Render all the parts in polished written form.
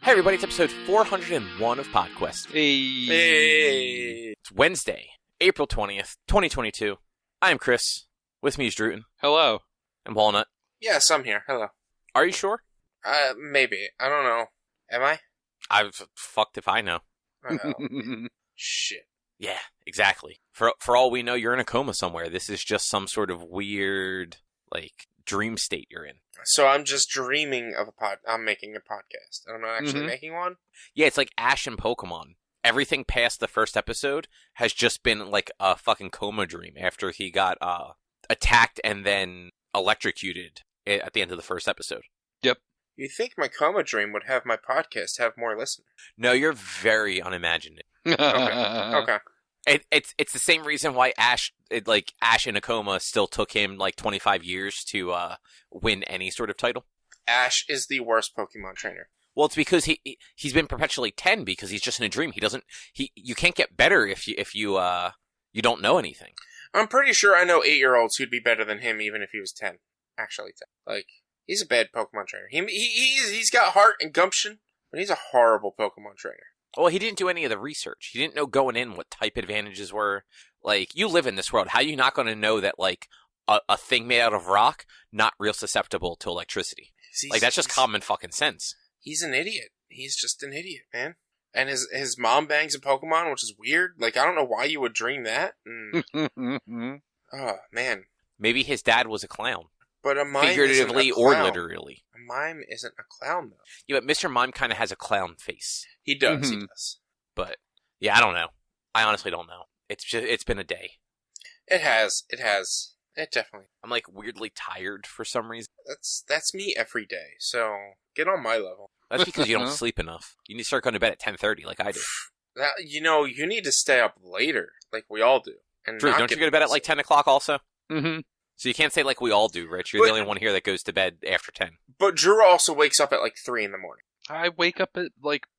Hey everybody, it's episode 401 of PodQuest. Hey. It's Wednesday, April 20th, 2022. I am Chris. With me is Druten. Hello. And Walnut. Yes, I'm here. Hello. Are you sure? Maybe. I don't know. Am I? I've fucked if I know. Shit. Yeah, exactly. For all we know, you're in a coma somewhere. This is just some sort of weird, dream state you're in. So I'm just dreaming of I'm making a podcast. I'm not actually making one? Yeah, it's like Ash and Pokemon. Everything past the first episode has just been like a fucking coma dream after he got attacked and then electrocuted at the end of the first episode. Yep. You'd think my coma dream would have my podcast have more listeners. No, you're very unimaginative. Okay. It's the same reason why Ash in a coma still took him 25 years to win any sort of title. Ash is the worst Pokemon trainer. Well, it's because he's been perpetually 10 because he's just in a dream. You can't get better if you don't know anything. I'm pretty sure I know 8-year-olds who'd be better than him even if he was 10. Actually 10. He's a bad Pokemon trainer. He's got heart and gumption, but he's a horrible Pokemon trainer. Well, he didn't do any of the research. He didn't know going in what type advantages were. You live in this world. How are you not going to know that, a thing made out of rock, not real susceptible to electricity? That's just common fucking sense. He's an idiot. He's just an idiot, man. And his mom bangs a Pokemon, which is weird. I don't know why you would dream that. Oh, man. Maybe his dad was a clown. But a mime figuratively isn't a or clown. literally. A mime isn't a clown, though. Yeah, but Mr. Mime kind of has a clown face. He does, he does. But, yeah, I don't know. I honestly don't know. It's been a day. It has. It definitely. I'm, weirdly tired for some reason. That's me every day, so get on my level. That's because you don't sleep enough. You need to start going to bed at 10:30 like I do. Now, you need to stay up later, like we all do. And Drew, don't you go to bed at 10 o'clock also? Mm-hmm. So you can't say we all do, Rich. You're the only one here that goes to bed after 10. But Drew also wakes up at 3 in the morning. I wake up at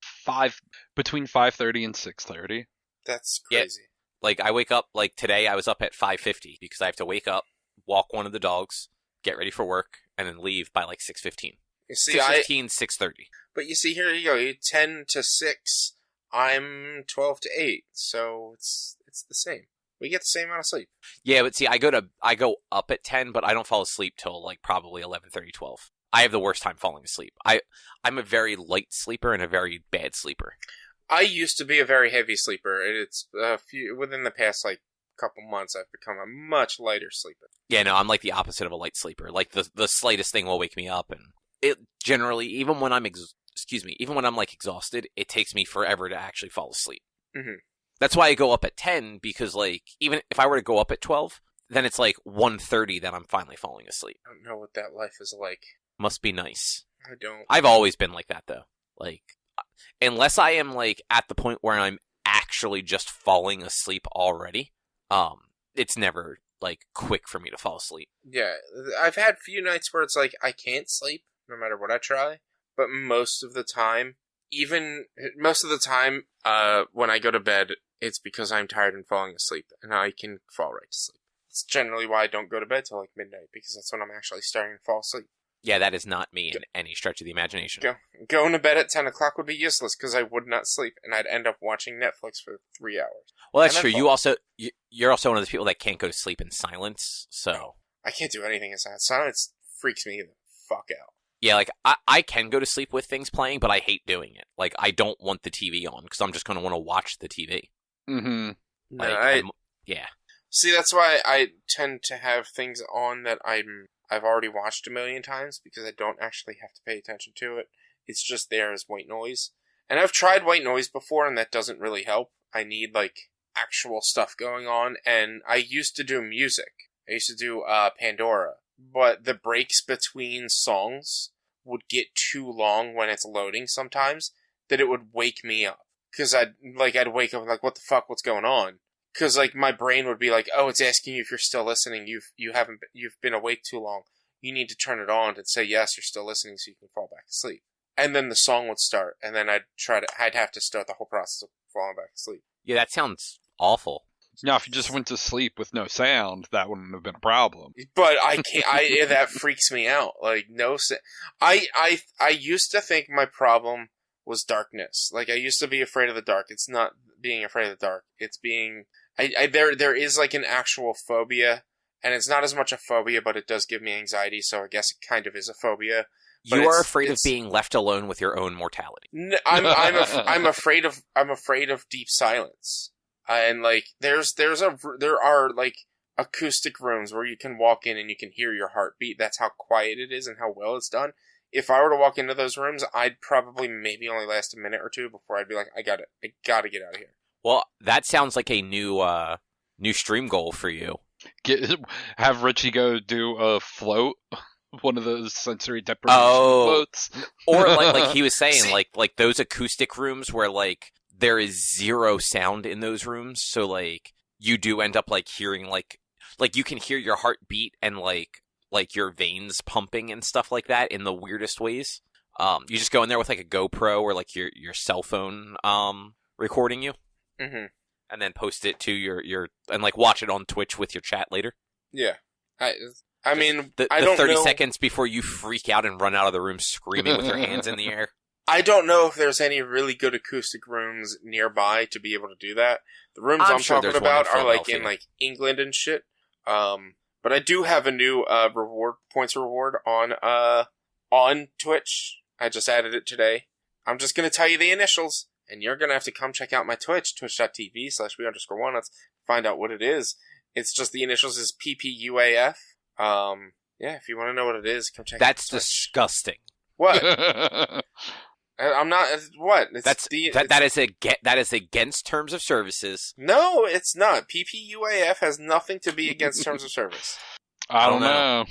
5, between 5:30 and 6:30. That's crazy. Yeah. I wake up, today I was up at 5:50 because I have to wake up, walk one of the dogs, get ready for work, and then leave by 6:15. You see, 6:15, 6:30. But you see, here you go. You're 10 to 6. I'm 12 to 8. So it's the same. We get the same amount of sleep. Yeah, but see, I go up at 10, but I don't fall asleep till probably 11:30, 12. I have the worst time falling asleep. I'm a very light sleeper and a very bad sleeper. I used to be a very heavy sleeper. It's within the past couple months I've become a much lighter sleeper. Yeah, no, I'm the opposite of a light sleeper. The slightest thing will wake me up, and it generally, even when I'm exhausted, it takes me forever to actually fall asleep. Mm-hmm. That's why I go up at 10, because, even if I were to go up at 12, then it's 1:30 that I'm finally falling asleep. I don't know what that life is like. Must be nice. I don't. I've always been like that, though. Unless I am, at the point where I'm actually just falling asleep already, it's never, quick for me to fall asleep. Yeah, I've had few nights where it's I can't sleep, no matter what I try, but most of the time, when I go to bed, it's because I'm tired and falling asleep, and I can fall right to sleep. It's generally why I don't go to bed till midnight, because that's when I'm actually starting to fall asleep. Yeah, that is not me in any stretch of the imagination. Going to bed at 10 o'clock would be useless, because I would not sleep, and I'd end up watching Netflix for 3 hours. Well, that's true. You're also one of those people that can't go to sleep in silence, so... I can't do anything in silence. Silence freaks me the fuck out. Yeah, I can go to sleep with things playing, but I hate doing it. I don't want the TV on, because I'm just going to want to watch the TV. Mm-hmm. No, yeah. See, that's why I tend to have things on that I've already watched a million times, because I don't actually have to pay attention to it. It's just there as white noise. And I've tried white noise before, and that doesn't really help. I need, actual stuff going on, and I used to do music. I used to do Pandora. But the breaks between songs would get too long when it's loading sometimes, that it would wake me up. Because I'd wake up and what the fuck, what's going on? Because my brain would be oh, it's asking you if you're still listening. You've been awake too long. You need to turn it on and say yes, you're still listening, so you can fall back asleep. And then the song would start, and then I'd have to start the whole process of falling back asleep. Yeah, that sounds awful. Now, if you just went to sleep with no sound, that wouldn't have been a problem. But I can't. That freaks me out. No sound. I used to think my problem was darkness. Like, I used to be afraid of the dark. It's not being afraid of the dark. It's being... There is, like, an actual phobia, and it's not as much a phobia, but it does give me anxiety, so I guess it kind of is a phobia. But you are afraid of being left alone with your own mortality. I'm afraid of deep silence. And, like, there are, like, acoustic rooms where you can walk in and you can hear your heartbeat. That's how quiet it is and how well it's done. If I were to walk into those rooms, I'd probably maybe only last a minute or two before I'd be like, I gotta get out of here. Well, that sounds like a new stream goal for you. Have Richie go do a float, one of those sensory deprivation floats, or like he was saying, like those acoustic rooms where like there is zero sound in those rooms, so like you do end up like hearing like you can hear your heart beat and like your veins pumping and stuff like that in the weirdest ways. You just go in there with like a GoPro or like your cell phone recording you, and then post it to your and like watch it on Twitch with your chat later. Yeah, I mean, the I don't 30 know. seconds before you freak out and run out of the room screaming with your hands in the air. I don't know if there's any really good acoustic rooms nearby to be able to do that. The rooms I'm sure talking there's one about in are like Philadelphia. in like England and shit. But I do have a new points reward on Twitch. I just added it today. I'm just gonna tell you the initials, and you're gonna have to come check out my Twitch, twitch.tv/we_walnuts, find out what it is. It's just the initials is PPUAF. Yeah, if you want to know what it is, come check. That's out disgusting. What? I'm not. What? That is against terms of services. No, it's not. PPUAF has nothing to be against terms of service. I don't know.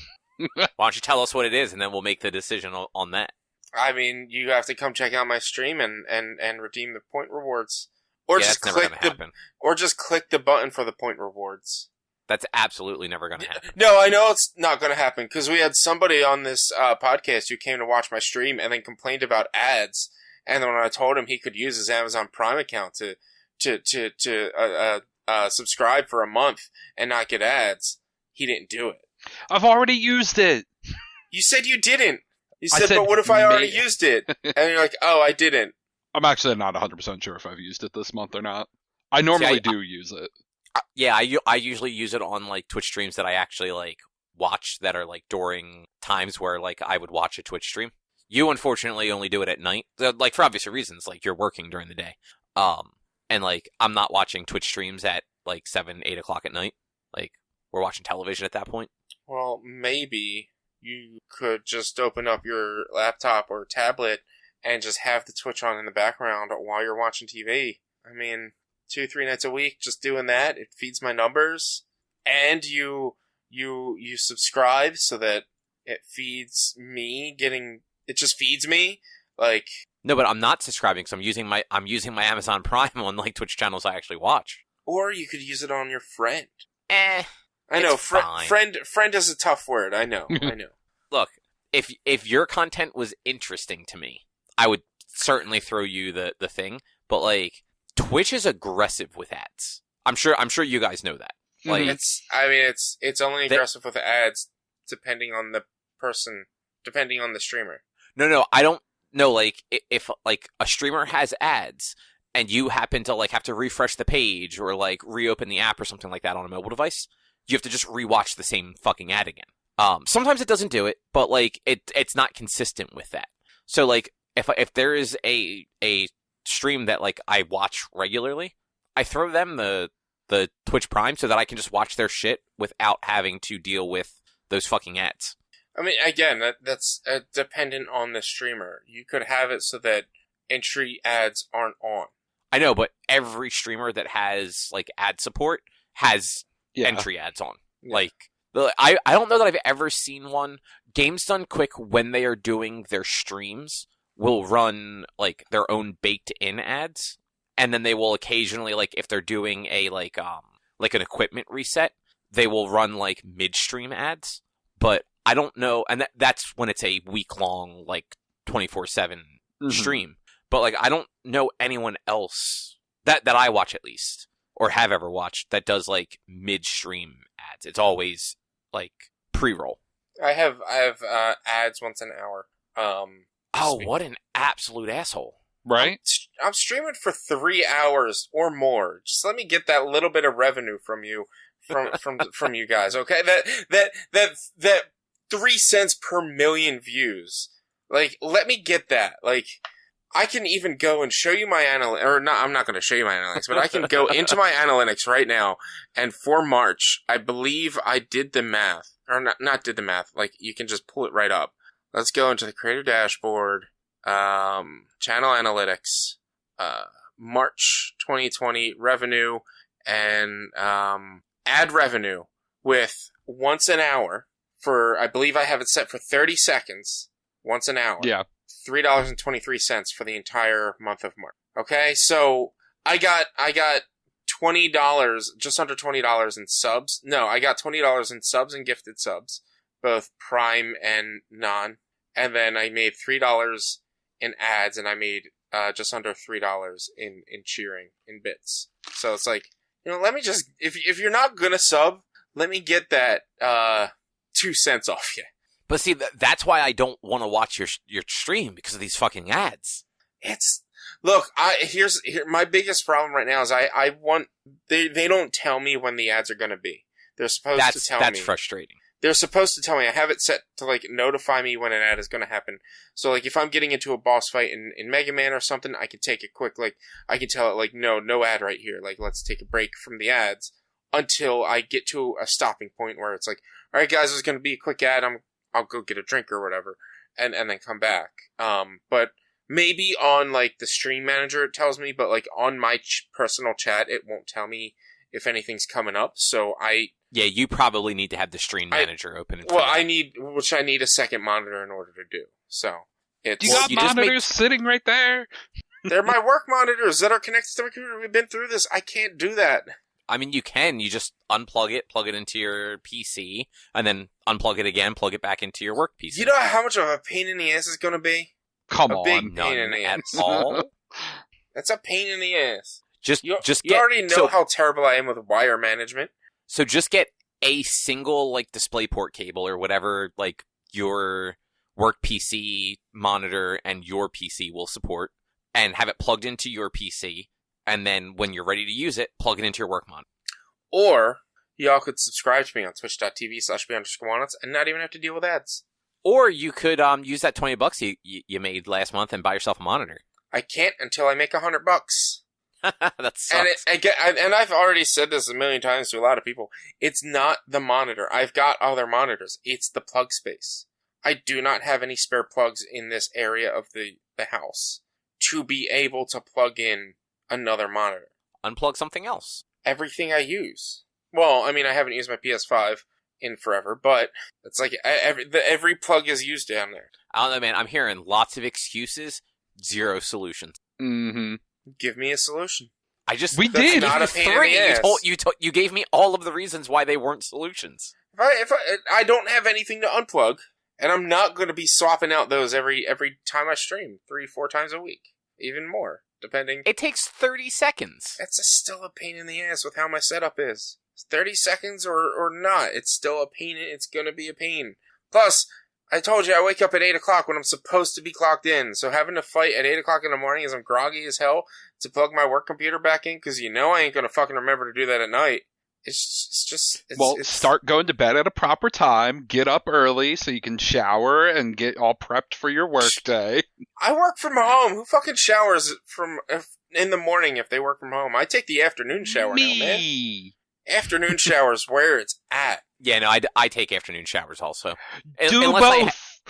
Why don't you tell us what it is, and then we'll make the decision on that. I mean, you have to come check out my stream and redeem the point rewards, or Yeah, just that's never click gonna happen. or just click the button for the point rewards. That's absolutely never going to happen. No, I know it's not going to happen because we had somebody on this podcast who came to watch my stream and then complained about ads. And then when I told him he could use his Amazon Prime account to subscribe for a month and not get ads, he didn't do it. I've already used it. You said you didn't. You I said, said but what if I already may- used it? And you're like, oh, I didn't. I'm actually not 100% sure if I've used it this month or not. I normally do use it. Yeah, I usually use it on like Twitch streams that I actually like watch that are like during times where like I would watch a Twitch stream. You unfortunately only do it at night, like for obvious reasons, like you're working during the day. And like I'm not watching Twitch streams at like 7, 8 o'clock at night. Like we're watching television at that point. Well, maybe you could just open up your laptop or tablet and just have the Twitch on in the background while you're watching TV. I mean, 2-3 nights a week, just doing that, it feeds my numbers, and you subscribe so that it feeds me it just feeds me, like... No, but I'm not subscribing, so I'm using my Amazon Prime on like Twitch channels I actually watch. Or you could use it on your friend. I know, fine. friend is a tough word, I know. Look, if your content was interesting to me, I would certainly throw you the thing, but like Twitch is aggressive with ads. I'm sure you guys know that. Like it's only aggressive with ads depending on the person, depending on the streamer. No, I don't know. Like if like a streamer has ads and you happen to like have to refresh the page or like reopen the app or something like that on a mobile device, you have to just rewatch the same fucking ad again. Sometimes it doesn't do it, but like it's not consistent with that. So like if there is a stream that like I watch regularly, I throw them the Twitch Prime so that I can just watch their shit without having to deal with those fucking ads. I mean, again, that's dependent on the streamer. You could have it so that entry ads aren't on. I know, but every streamer that has like ad support has entry ads on. Yeah. Like I don't know that I've ever seen one. Games Done Quick, when they are doing their streams, will run like their own baked in ads, and then they will occasionally, like if they're doing a like an equipment reset, they will run like midstream ads. But I don't know, and that's when it's a week long like 24/7 stream. But like I don't know anyone else that I watch at least or have ever watched that does like midstream ads. It's always like pre-roll. I have ads once an hour. Oh, what an absolute asshole. Right? I'm streaming for 3 hours or more. Just let me get that little bit of revenue from you, from you guys. Okay, that 3 cents per million views. Like, let me get that. Like, I can even go and show you my analytics, or not. I'm not going to show you my analytics, but I can go into my analytics right now. And for March, I believe I did the math, or not did the math. Like, you can just pull it right up. Let's go into the creator dashboard, channel analytics, March 2020 revenue, and ad revenue with once an hour for, I believe I have it set for 30 seconds, once an hour. Yeah. $3.23 for the entire month of March. Okay, so I got $20, just under $20 in subs. No, I got $20 in subs and gifted subs, both Prime and non. And then I made $3 in ads, and I made just under $3 in cheering in bits. So it's like, let me just, if you're not gonna sub, let me get that 2 cents off you. But see, that's why I don't want to watch your stream, because of these fucking ads. Look, my biggest problem right now is I want, they don't tell me when the ads are going to be. They're supposed to tell me. That's frustrating. They're supposed to tell me. I have it set to, like, notify me when an ad is going to happen. So, like, if I'm getting into a boss fight in Mega Man or something, I can take it quick. Like, I can tell it, like, no ad right here. Like, let's take a break from the ads until I get to a stopping point where it's like, all right, guys, there's going to be a quick ad. I'll go get a drink or whatever, and then come back. But maybe on, like, the stream manager it tells me, but, like, on my personal chat it won't tell me if anything's coming up. So yeah, you probably need to have the stream manager open. I need a second monitor in order to do. So it's, you got monitors sitting right there. They're my work monitors that are connected to my computer. We've been through this. I can't do that. I mean, you can. You just unplug it, plug it into your PC, and then unplug it again, plug it back into your work PC. You know how much of a pain in the ass it's going to be? Come on. Big pain in the at ass. all? That's a pain in the ass. You get, already know how terrible I am with wire management. So just get a single, like, DisplayPort cable or whatever, like, your work PC monitor and your PC will support, and have it plugged into your PC. And then when you're ready to use it, plug it into your work monitor. Or y'all could subscribe to me on twitch.tv/b_walnuts and not even have to deal with ads. Or you could use that $20 you made last month and buy yourself a monitor. I can't until I make $100. That sucks. And I've already said this a million times to a lot of people. It's not the monitor. I've got other monitors. It's the plug space. I do not have any spare plugs in this area of the house to be able to plug in another monitor. Unplug something else. Everything I use. Well, I mean, I haven't used my PS5 in forever, but it's like every plug is used down there. I don't know, man. I'm hearing lots of excuses, zero solutions. Mm-hmm. Give me a solution. We did. Not a pain in the ass. You gave me all of the reasons why they weren't solutions. If I don't have anything to unplug, and I'm not going to be swapping out those every time I stream, 3-4 times a week, even more. Depending. It takes 30 seconds. That's still a pain in the ass with how my setup is. 30 seconds or not, it's still a pain. It's going to be a pain. Plus, I told you I wake up at 8 o'clock when I'm supposed to be clocked in. So having to fight at 8 o'clock in the morning as I'm groggy as hell to plug my work computer back in, because I ain't going to fucking remember to do that at night. It's start going to bed at a proper time, get up early so you can shower and get all prepped for your work day. I work from home. Who fucking showers in the morning if they work from home? I take the afternoon shower now, man. Afternoon showers where it's at. Yeah, no, I take afternoon showers also. Do both.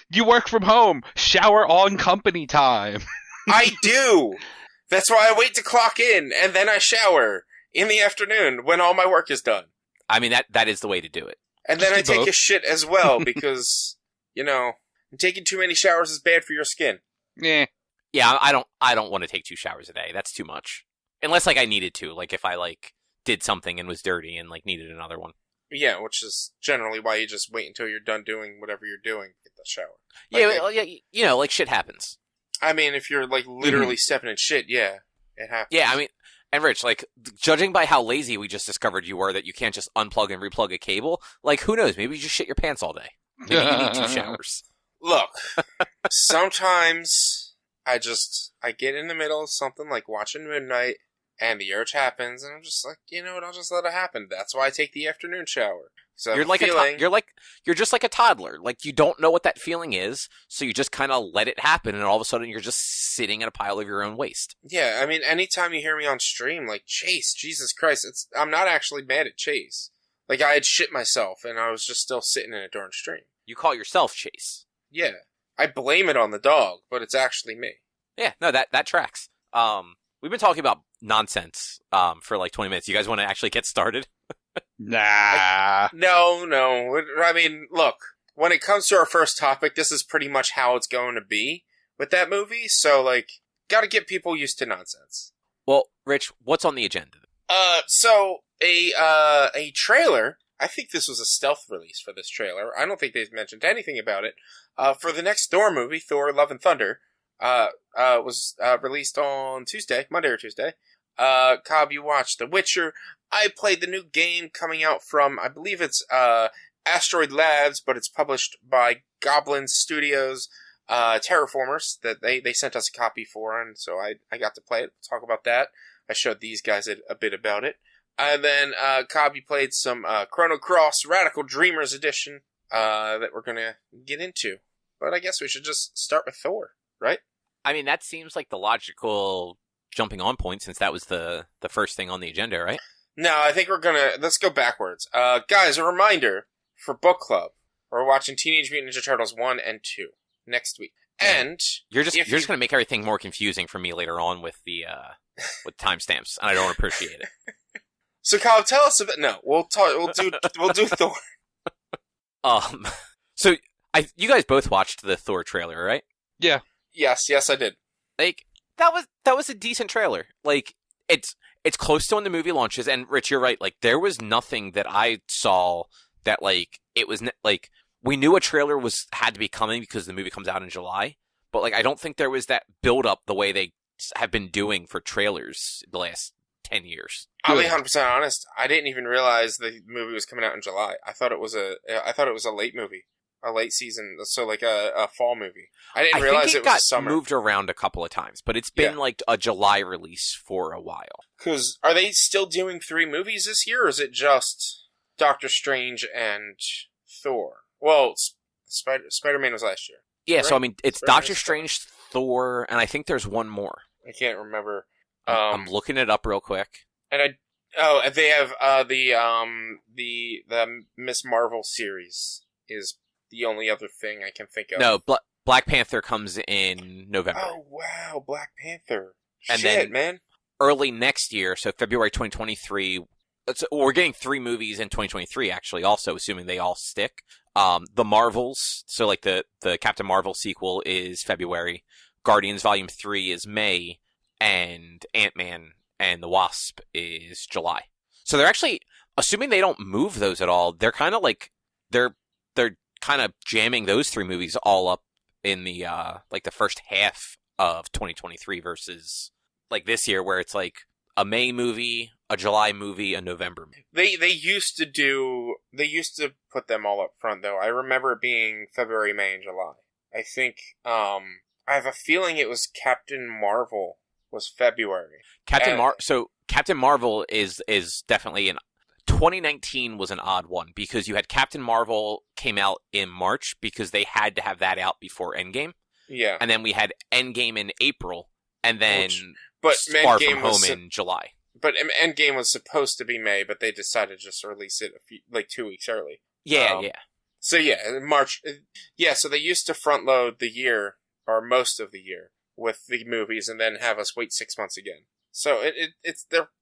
You work from home. Shower on company time. I do. That's why I wait to clock in and then I shower. In the afternoon, when all my work is done. I mean, that is the way to do it. And then I take a shit as well, because, taking too many showers is bad for your skin. Yeah. Yeah, I don't want to take 2 showers a day. That's too much. Unless, like, I needed to. Like, if I, like, did something and was dirty and, like, needed another one. Yeah, which is generally why you just wait until you're done doing whatever you're doing to get the shower. Yeah, like, shit happens. I mean, if you're, like, literally stepping in shit, yeah, it happens. Yeah, I mean... And Rich, like, judging by how lazy we just discovered you were that you can't just unplug and replug a cable, like, who knows? Maybe you just shit your pants all day. Maybe you need 2 showers. Look, sometimes I get in the middle of something like watching Midnight, and the urge happens, and I'm just like, you know what? I'll just let it happen. That's why I take the afternoon shower. So You're just like a toddler. Like, you don't know what that feeling is, so you just kind of let it happen, and all of a sudden you're just sitting in a pile of your own waste. Yeah, I mean, anytime you hear me on stream, like, Chase, Jesus Christ, I'm not actually mad at Chase. Like, I had shit myself, and I was just still sitting in it during stream. You call yourself Chase. Yeah. I blame it on the dog, but it's actually me. Yeah, no, that tracks. We've been talking about nonsense for like 20 minutes. You guys want to actually get started? Nah. No. I mean, look, when it comes to our first topic, this is pretty much how it's going to be with that movie. So, like, gotta get people used to nonsense. Well, Rich, what's on the agenda? So a trailer. I think this was a stealth release for this trailer. I don't think they've mentioned anything about it. For the next Thor movie, Thor Love and Thunder, was released on Monday or Tuesday. Cobb, you watched The Witcher. I played the new game coming out from, I believe it's Asteroid Labs, but it's published by Goblin Studios, Terraformers, that they sent us a copy for, and so I got to play it. Talk about that. I showed these guys a bit about it. And then, Cobb, you played some Chrono Cross Radical Dreamers edition that we're going to get into. But I guess we should just start with Thor, right? I mean, that seems like the logical jumping on point, since that was the first thing on the agenda, right? No, I think let's go backwards. Guys, a reminder for book club. We're watching Teenage Mutant Ninja Turtles 1 and 2 next week. And you're just going to make everything more confusing for me later on with the with timestamps, and I don't appreciate it. So, Kyle, tell us about. No, we'll do Thor. So you guys both watched the Thor trailer, right? Yeah. Yes, I did. Like, that was a decent trailer. Like, it's close to when the movie launches, and Rich, you're right. Like, there was nothing that I saw that, like, it was like, we knew a trailer had to be coming because the movie comes out in July, but like, I don't think there was that build up the way they have been doing for trailers the last 10 years. I'll be 100% honest. I didn't even realize the movie was coming out in July. I thought it was a late movie, a late season, so like a fall movie. I didn't realize it was a summer. Moved around a couple of times, but it's been like a July release for a while. Because are they still doing 3 movies this year, or is it just Doctor Strange and Thor? Well, Spider-Man was last year. Yeah, right? So I mean, it's Spider-Man Doctor Strange, Thor, and I think there's one more. I can't remember. I'm looking it up real quick. And they have the Miss Marvel series is the only other thing I can think of. No, Black Panther comes in November. Oh wow, Black Panther! And Shit, then man. Early next year, so February 2023. We're getting 3 movies in 2023, actually. Also, assuming they all stick. The Marvels, so like the Captain Marvel sequel is February. Guardians Volume 3 is May. And Ant-Man and the Wasp is July. So they're actually, assuming they don't move those at all, they're kind of like, they're kind of jamming those 3 movies all up in the, like the first half of 2023 versus like this year where it's like a May movie, a July movie, a November movie. They used to put them all up front though. I remember it being February, May, and July. I think, I have a feeling it was Captain Marvel was February. Captain Marvel is definitely 2019 was an odd one because you had Captain Marvel came out in March because they had to have that out before Endgame. Yeah. And then we had Endgame in April and then Far From Home in July. But Endgame was supposed to be May, but they decided just to release it 2 weeks early. Yeah. So yeah, March. Yeah, so they used to front load the year or most of the year with the movies and then have us wait 6 months again. So it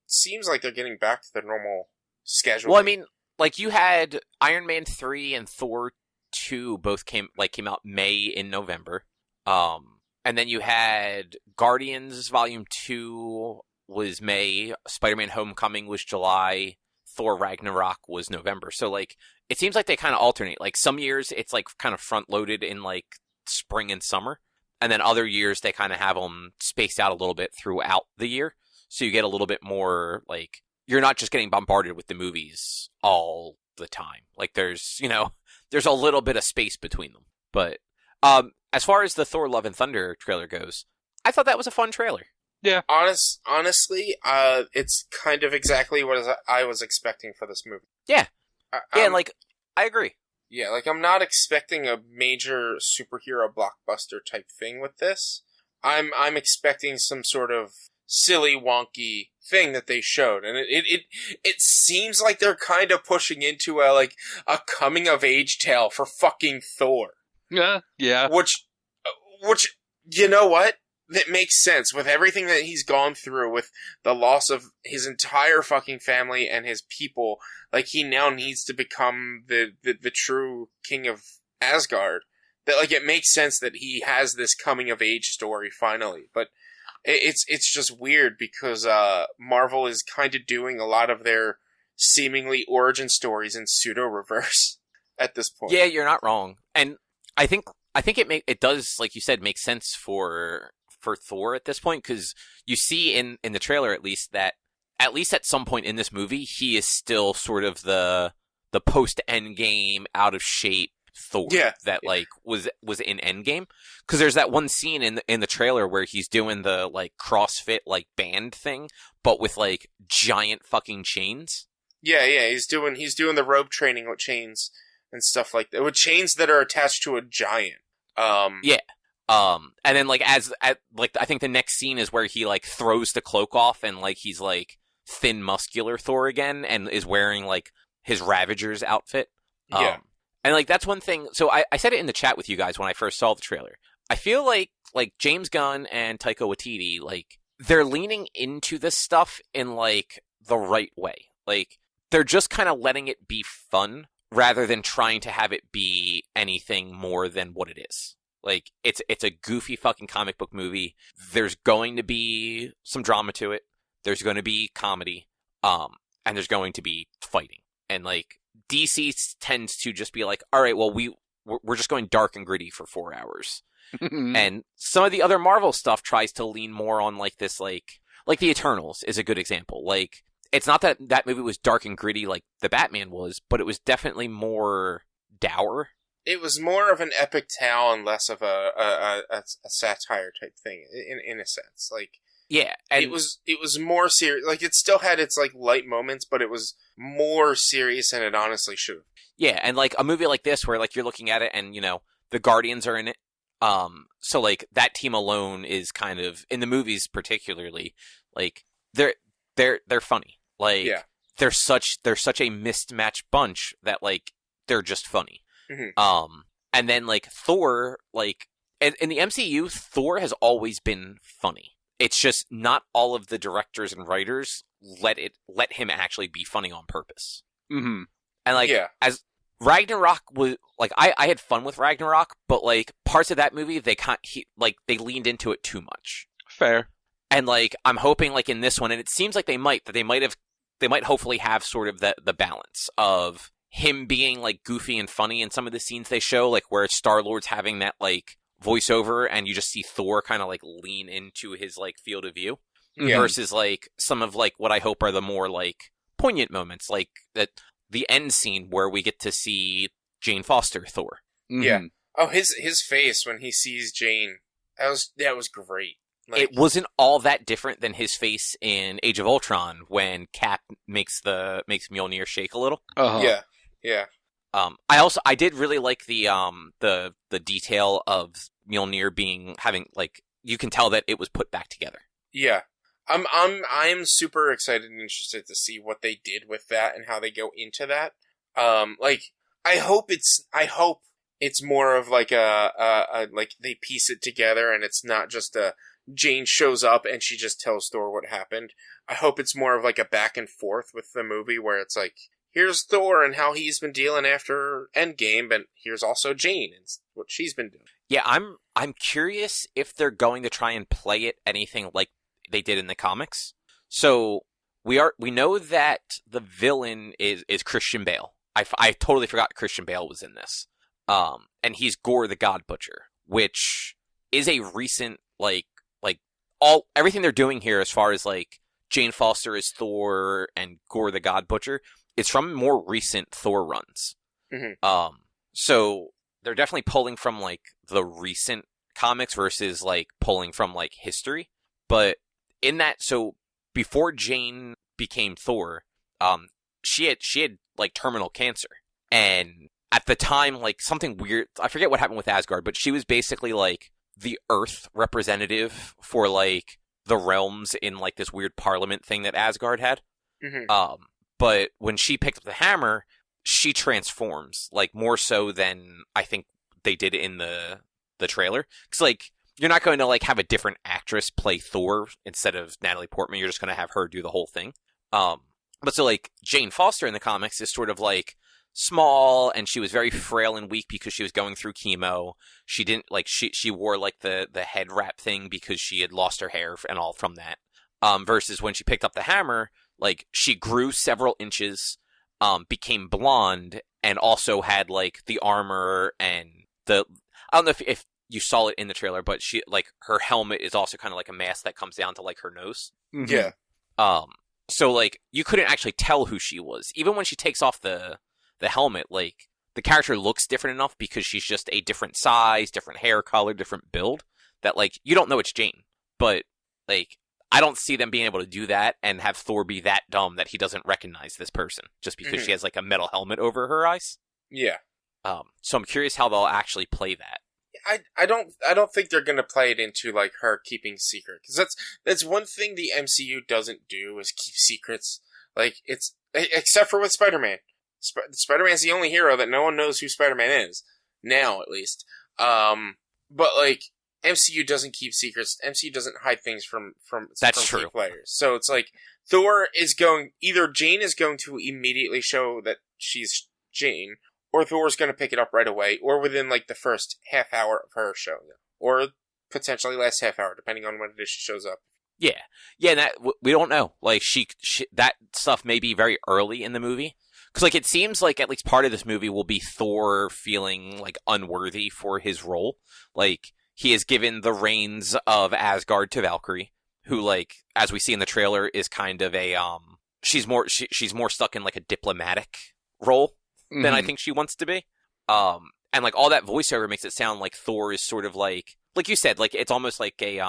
seems like they're getting back to their normal schedule. Well, I mean, like you had Iron Man 3 and Thor 2 both came out May in November. And then you had Guardians Volume 2 was May, Spider-Man Homecoming was July, Thor Ragnarok was November. So like it seems like they kind of alternate. Like some years it's like kind of front loaded in like spring and summer. And then other years, they kind of have them spaced out a little bit throughout the year. So you get a little bit more, like, you're not just getting bombarded with the movies all the time. Like, there's a little bit of space between them. But as far as the Thor Love and Thunder trailer goes, I thought that was a fun trailer. Yeah. Honestly, it's kind of exactly what I was expecting for this movie. Yeah. I agree. Yeah, like, I'm not expecting a major superhero blockbuster type thing with this. I'm expecting some sort of silly, wonky thing that they showed, and it seems like they're kind of pushing into a coming of age tale for fucking Thor. Yeah. Which, you know what? That makes sense with everything that he's gone through, with the loss of his entire fucking family and his people. Like, he now needs to become the true king of Asgard. That, like, it makes sense that he has this coming of age story finally. But it's just weird because Marvel is kind of doing a lot of their seemingly origin stories in pseudo reverse at this point. Yeah, you're not wrong, and I think it does, like you said, make sense for Thor at this point, because you see in the trailer at least that at least at some point in this movie he is still sort of the post Endgame out of shape Thor that like was in Endgame, because there's that one scene in the trailer where he's doing the like CrossFit like band thing but with like giant fucking chains. Yeah, he's doing the rope training with chains and stuff like that, with chains that are attached to a giant. And then like I think the next scene is where he like throws the cloak off and like he's like thin muscular Thor again and is wearing like his Ravager's outfit. And like that's one thing. So I said it in the chat with you guys when I first saw the trailer. I feel like James Gunn and Taika Waititi, like, they're leaning into this stuff in like the right way. Like, they're just kind of letting it be fun rather than trying to have it be anything more than what it is. Like, it's a goofy fucking comic book movie. There's going to be some drama to it. There's going to be comedy. And there's going to be fighting. And like, DC tends to just be like, all right, well, we're just going dark and gritty for 4 hours. And some of the other Marvel stuff tries to lean more on like this, like the Eternals is a good example. Like, it's not that movie was dark and gritty like the Batman was, but it was definitely more dour. It was more of an epic tale and less of a satire type thing, in a sense. Like, yeah, and it was more serious. Like, it still had its like light moments, but it was more serious than it honestly should have. Yeah, and like a movie like this, where like you're looking at it, and you know the Guardians are in it. So like that team alone is kind of, in the movies particularly, like they're funny. Like, yeah. they're such a mismatched bunch that like they're just funny. Mm-hmm. And then like Thor, like in the MCU, Thor has always been funny. It's just not all of the directors and writers let him actually be funny on purpose. Mm-hmm. And like, as Ragnarok was, like, I had fun with Ragnarok, but like parts of that movie, they leaned into it too much. Fair. And like, I'm hoping like in this one, and it seems like they might hopefully have sort of the balance of him being like goofy and funny in some of the scenes they show, like where Star-Lord's having that like voiceover and you just see Thor kind of like lean into his like field of view, versus like some of like what I hope are the more like poignant moments, like that the end scene where we get to see Jane Foster Thor. Mm-hmm. Yeah. Oh, his face when he sees Jane, that was great. Like, it wasn't all that different than his face in Age of Ultron when Cap makes Mjolnir shake a little. Uh-huh. Yeah. I did really like the detail of Mjolnir having like, you can tell that it was put back together. Yeah. I'm super excited and interested to see what they did with that and how they go into that. Like, I hope it's more of like a like they piece it together and it's not just Jane shows up and she just tells Thor what happened. I hope it's more of like a back and forth with the movie where it's like, here's Thor and how he's been dealing after Endgame, but here's also Jane and what she's been doing. Yeah, I'm curious if they're going to try and play it anything like they did in the comics. So we know that the villain is Christian Bale. I totally forgot Christian Bale was in this. And he's Gore the God Butcher, which is a recent everything they're doing here as far as like Jane Foster is Thor and Gore the God Butcher, it's from more recent Thor runs. Mm-hmm. So they're definitely pulling from like the recent comics versus like pulling from like history. But in that, so before Jane became Thor, she had like terminal cancer, and at the time, like something weird, I forget what happened with Asgard, but she was basically like the Earth representative for like the realms in like this weird parliament thing that Asgard had. Mm-hmm. But when she picked up the hammer, she transforms, like more so than I think they did in the trailer. Because like you're not going to like have a different actress play Thor instead of Natalie Portman. You're just going to have her do the whole thing. But so like Jane Foster in the comics is sort of like small, and she was very frail and weak because she was going through chemo. She didn't like she wore like the head wrap thing because she had lost her hair and all from that. Versus when she picked up the hammer, like she grew several inches, became blonde, and also had like the armor and the I don't know if you saw it in the trailer, but she like her helmet is also kind of like a mask that comes down to like her nose. Mm-hmm. Yeah. So like you couldn't actually tell who she was even when she takes off the helmet. Like the character looks different enough because she's just a different size, different hair color, different build that like you don't know it's Jane. But like I don't see them being able to do that and have Thor be that dumb that he doesn't recognize this person just because she has like a metal helmet over her eyes. Yeah. So I'm curious how they'll actually play that. I don't think they're gonna play it into like her keeping secret, because that's one thing the MCU doesn't do is keep secrets. Like it's except for with Spider-Man. Spider-Man's the only hero that no one knows who Spider-Man is now, at least. But like MCU doesn't keep secrets. MCU doesn't hide things from true players. So it's like either Jane is going to immediately show that she's Jane, or Thor's going to pick it up right away, or within like the first half hour of her showing up, or potentially last half hour, depending on when it is she shows up. Yeah, that we don't know. Like she that stuff may be very early in the movie, because like it seems like at least part of this movie will be Thor feeling like unworthy for his role. Like he has given the reins of Asgard to Valkyrie, who like as we see in the trailer is kind of a she's more stuck in like a diplomatic role than I think she wants to be. And like all that voiceover makes it sound like Thor is sort of like you said, like it's almost like a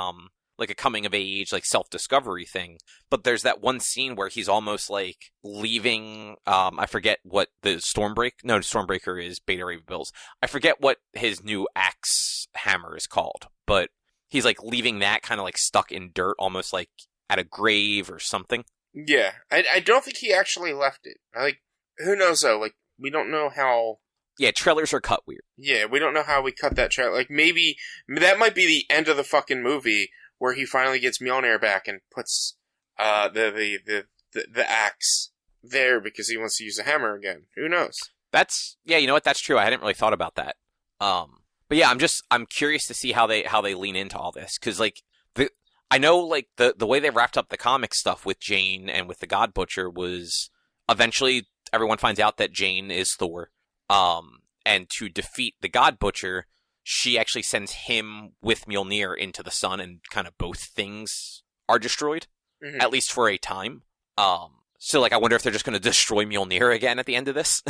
coming of age, like self-discovery thing. But there's that one scene where he's almost like leaving, I forget what the Stormbreaker is Beta Ray Bills. I forget what his new axe hammer is called, but he's like leaving that kind of like stuck in dirt, almost like at a grave or something. Yeah. I don't think he actually left it. Like, who knows though? Like, we don't know how. Yeah, trailers are cut weird. Yeah, we don't know how we cut that trailer. Like, maybe that might be the end of the fucking movie where he finally gets Mjolnir back and puts the axe there because he wants to use the hammer again. Who knows? You know what? That's true. I hadn't really thought about that. But yeah, I'm curious to see how they lean into all this, because like I know like the way they wrapped up the comic stuff with Jane and with the God Butcher was eventually everyone finds out that Jane is Thor. And to defeat the God Butcher, she actually sends him with Mjolnir into the sun, and kind of both things are destroyed, at least for a time. So like I wonder if they're just going to destroy Mjolnir again at the end of this.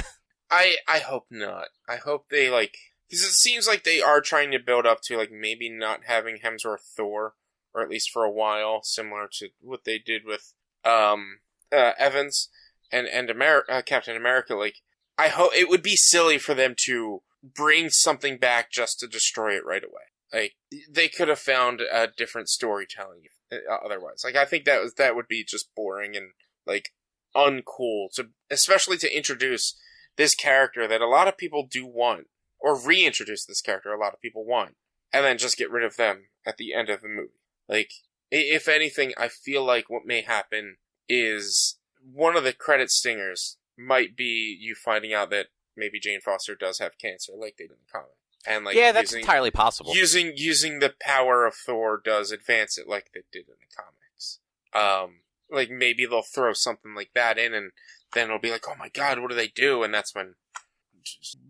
I hope not. I hope they like, because it seems like they are trying to build up to like maybe not having Hemsworth Thor, or at least for a while, similar to what they did with Evans and Captain America. Like, I hope it would be silly for them to bring something back just to destroy it right away. Like, they could have found a different storytelling otherwise. Like, I think that would be just boring and like uncool, especially to introduce this character that a lot of people do want, or reintroduce this character a lot of people want, and then just get rid of them at the end of the movie. Like, if anything, I feel like what may happen is one of the credit stingers might be you finding out that maybe Jane Foster does have cancer, like they did in the comic. And like, yeah, that's entirely possible. Using the power of Thor does advance it, like they did in the comics. Like maybe they'll throw something like that in, and then it'll be like, oh my god, what do they do? And that's when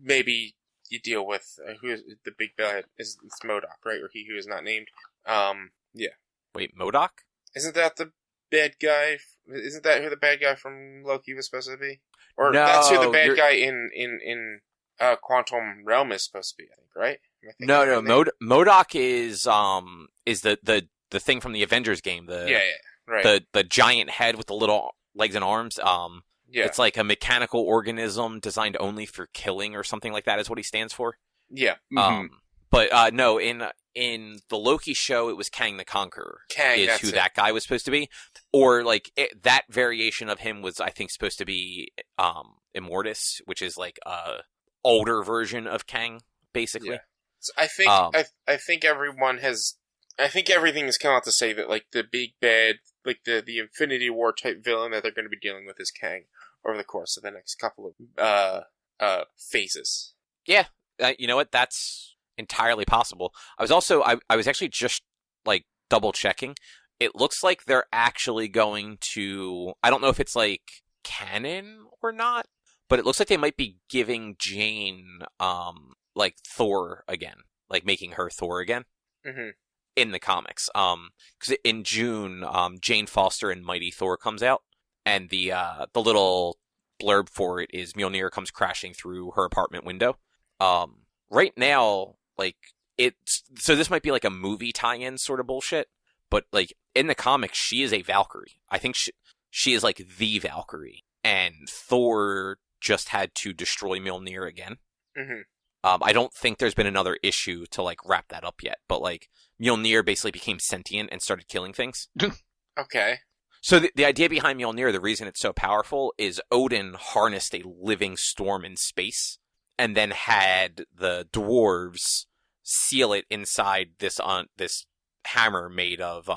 maybe you deal with who is the big bad? It's MODOK, right? Or he who is not named. Yeah. Wait, MODOK? Isn't that the bad guy? Isn't that who the bad guy from Loki was supposed to be? Or no, that's who the bad guy in Quantum Realm is supposed to be, I think, right? No. MODOK is the thing from the Avengers game. Right. The giant head with the little legs and arms. It's like a mechanical organism designed only for killing or something like that is what he stands for. Yeah. But no, in the Loki show, it was Kang the Conqueror. That guy was supposed to be. Or that variation of him was, I think, supposed to be Immortus, which is like a older version of Kang, basically. Yeah. So I think I think everything has come out to say that the big bad, the Infinity War type villain that they're going to be dealing with is Kang over the course of the next couple of phases. Yeah, you know what? That's entirely possible. I was actually just double checking. It looks like they're actually going to. I don't know if it's canon or not, but it looks like they might be giving Jane Thor again, making her Thor again. Mm-hmm. In the comics, because in June, Jane Foster and Mighty Thor comes out, and the little blurb for it is Mjolnir comes crashing through her apartment window. Right now, so this might be a movie tie-in sort of bullshit, but in the comics, she is a Valkyrie. I think she is the Valkyrie, and Thor just had to destroy Mjolnir again. Mm-hmm. I don't think there's been another issue to wrap that up yet, but Mjolnir basically became sentient and started killing things. Okay. So the idea behind Mjolnir, the reason it's so powerful, is Odin harnessed a living storm in space and then had the dwarves seal it inside this hammer made of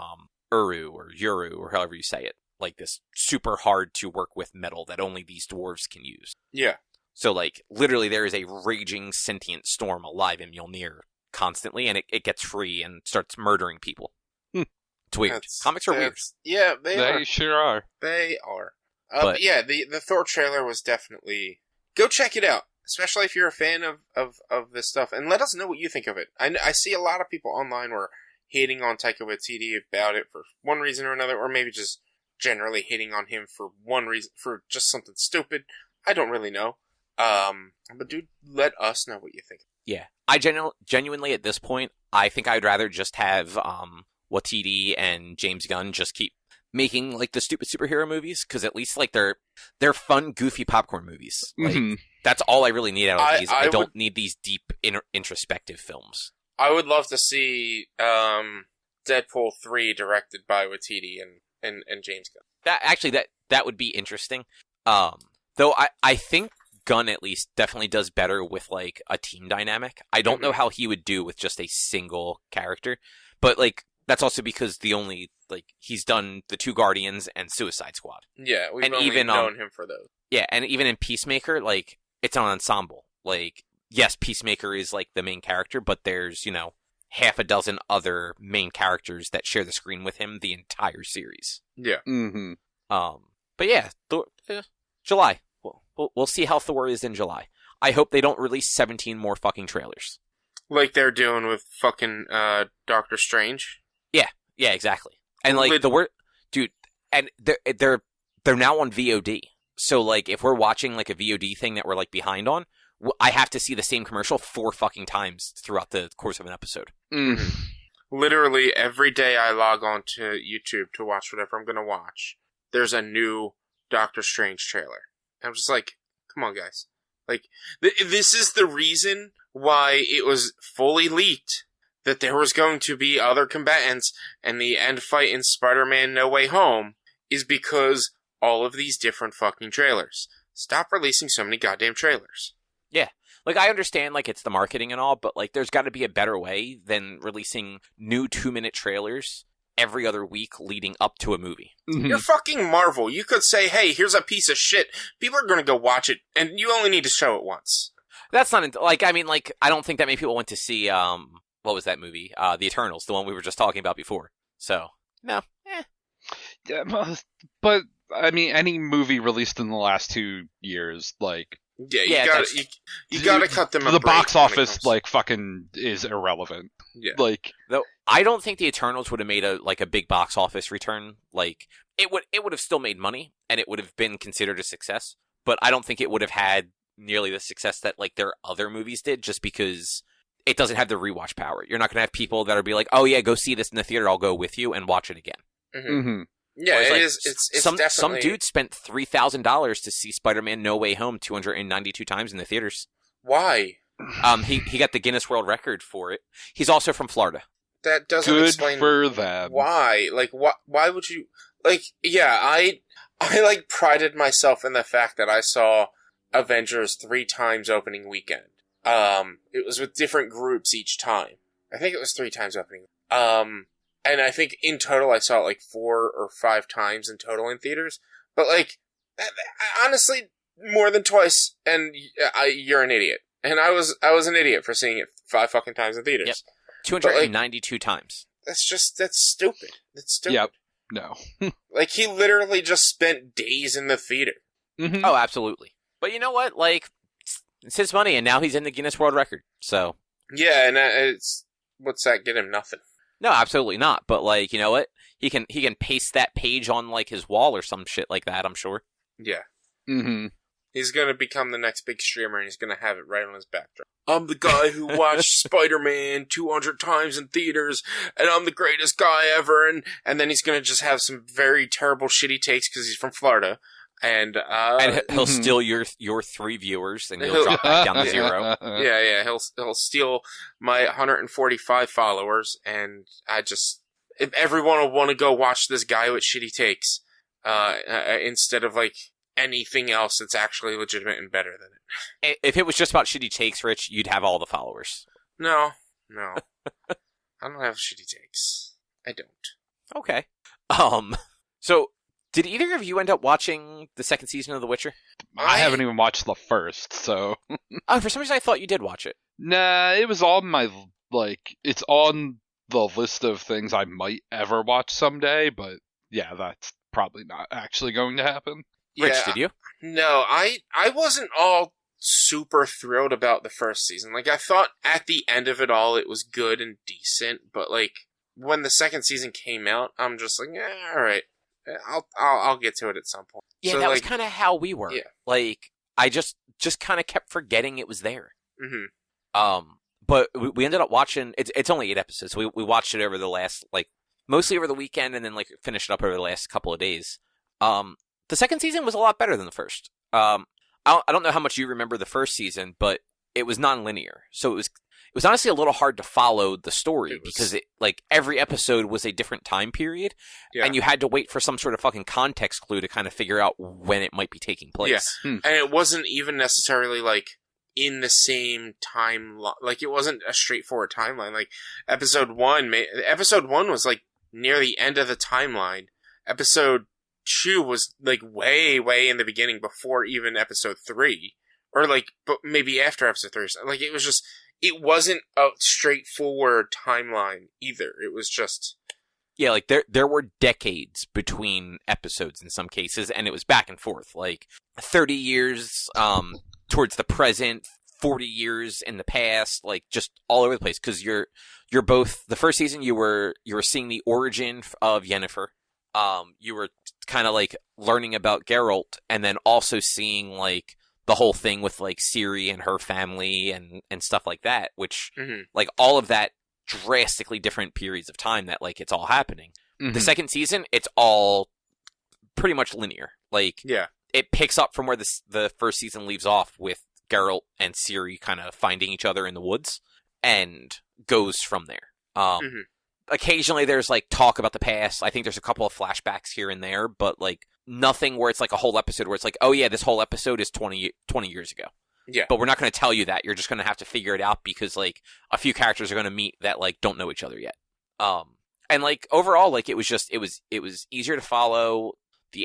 Uru or however you say it, this super hard to work with metal that only these dwarves can use. Yeah. So, literally there is a raging sentient storm alive in Mjolnir constantly, and it gets free and starts murdering people. It's weird. Comics are weird. Yeah, they sure are. They are. But yeah, the Thor trailer was definitely... Go check it out, especially if you're a fan of this stuff, and let us know what you think of it. I see a lot of people online were hating on Taika Waititi about it for one reason or another, or maybe just generally hating on him for one reason, for just something stupid. I don't really know. But dude, let us know what you think. Yeah. I genuinely, at this point, I think I'd rather just have Waititi and James Gunn just keep making the stupid superhero movies, because at least they're fun, goofy popcorn movies. That's all I really need out of these. I don't need these deep introspective films. I would love to see Deadpool 3 directed by Waititi and James Gunn. That would be interesting. Though I think Gunn at least definitely does better with a team dynamic. I don't know how he would do with just a single character, but that's also because he's done the 2 Guardians and Suicide Squad. Yeah, we've only known him for those. Yeah, and even in Peacemaker, it's an ensemble. Yes, Peacemaker is the main character, but there's half a dozen other main characters that share the screen with him the entire series. Yeah. Mm-hmm. But yeah, July. We'll see how Thor is in July. I hope they don't release 17 more fucking trailers. Like they're doing with fucking Doctor Strange. Yeah, exactly. And the word, dude, and they're now on VOD. So if we're watching a VOD thing that we're behind on, I have to see the same commercial 4 fucking times throughout the course of an episode. Mm-hmm. Literally every day I log on to YouTube to watch whatever I'm gonna watch, there's a new Doctor Strange trailer. I'm just come on, guys. This is the reason why it was fully leaked that there was going to be other combatants, and the end fight in Spider-Man No Way Home is because all of these different fucking trailers. Stop releasing so many goddamn trailers. Yeah. I understand, it's the marketing and all, but, there's got to be a better way than releasing new 2-minute trailers every other week leading up to a movie. Mm-hmm. You're fucking Marvel. You could say, hey, here's a piece of shit. People are going to go watch it, and you only need to show it once. That's not, I don't think that many people went to see, what was that movie? The Eternals, the one we were just talking about before. So, no. Yeah, but, any movie released in the last 2 years, you gotta cut them a the break box office fucking is irrelevant. Yeah. Though I don't think the Eternals would have made a big box office return. It would have still made money and it would have been considered a success, but I don't think it would have had nearly the success that like their other movies did, just because it doesn't have the rewatch power. You're not going to have people that are be like, oh yeah, go see this in the theater, I'll go with you and watch it again. Mm-hmm. Yeah, Whereas, it like, is. It's some definitely... dude spent $3,000 to see Spider-Man No Way Home 292 times in the theaters. Why? He got the Guinness World Record for it. He's also from Florida. That doesn't Good explain for them. Why. Like, why would you... Like, yeah, I like prided myself in the fact that I saw Avengers 3 times opening weekend. It was with different groups each time. I think it was 3 times opening. And I think in total I saw it like 4 or 5 times in total in theaters. But like, honestly, more than twice, and you're an idiot. And I was an idiot for seeing it 5 fucking times in theaters. Yep. 292 times. That's stupid. That's stupid. Yep. No. Like, he literally just spent days in the theater. Mm-hmm. Oh, absolutely. But you know what? Like, it's his money, and now he's in the Guinness World Record. So Yeah, and what's that get him? Nothing. no, absolutely not. But like, you know what? He can paste that page on like his wall or some shit like that, I'm sure. Yeah. Mm-hmm. He's gonna become the next big streamer, and he's gonna have it right on his backdrop. I'm the guy who watched Spider-Man 200 times in theaters, and I'm the greatest guy ever, and then he's gonna just have some very terrible, shitty takes because he's from Florida, and he'll steal your 3 viewers, and he'll drop back down to 0. yeah, he'll steal my 145 followers, and if everyone will want to go watch this guy with shitty takes, instead of like anything else that's actually legitimate and better than it. If it was just about shitty takes, Rich, you'd have all the followers. No. I don't have shitty takes. I don't. Okay. So, did either of you end up watching the 2nd season of The Witcher? I haven't even watched the first, so... Oh, for some reason I thought you did watch it. Nah, it was on my, it's on the list of things I might ever watch someday, but yeah, that's probably not actually going to happen. Rich, Yeah, did you? No, I wasn't all super thrilled about the first season. Like, I thought at the end of it all it was good and decent, but like when the 2nd season came out, I'm just like, all right, I'll get to it at some point. Yeah, So, that like, was kind of how we were. Yeah. Like, I just kind of kept forgetting it was there. Mm-hmm. But we ended up watching. It's only 8 episodes. So we watched it over the last mostly over the weekend, and then like finished it up over the last couple of days. The 2nd season was a lot better than the first. I don't know how much you remember the first season, but it was non-linear. So it was honestly a little hard to follow the story because it like every episode was a different time period, and you had to wait for some sort of fucking context clue to kind of figure out when it might be taking place. Yeah, and it wasn't even necessarily like in the same time. Like, it wasn't a straightforward timeline. Like episode 1 was like near the end of the timeline. Episode 2 was like way in the beginning before even episode 3, or like but maybe after episode 3. Like, it wasn't a straightforward timeline either. It was just like there were decades between episodes in some cases, and it was back and forth, like 30 years towards the present, 40 years in the past, like just all over the place. Because you're both the first season you were seeing the origin of Yennefer. You were kind of like learning about Geralt, and then also seeing like the whole thing with like Ciri and her family and stuff like that, which like all of that drastically different periods of time that like it's all happening. The 2nd season, it's all pretty much linear. Like, it picks up from where the first season leaves off with Geralt and Ciri kind of finding each other in the woods, and goes from there. Occasionally there's like talk about the past. I think there's a couple of flashbacks here and there, but like nothing where it's like a whole episode where it's like, oh yeah, this whole episode is 20 years ago. Yeah. But we're not going to tell you that. You're just going to have to figure it out because like a few characters are going to meet that like don't know each other yet. And like overall, like it was easier to follow.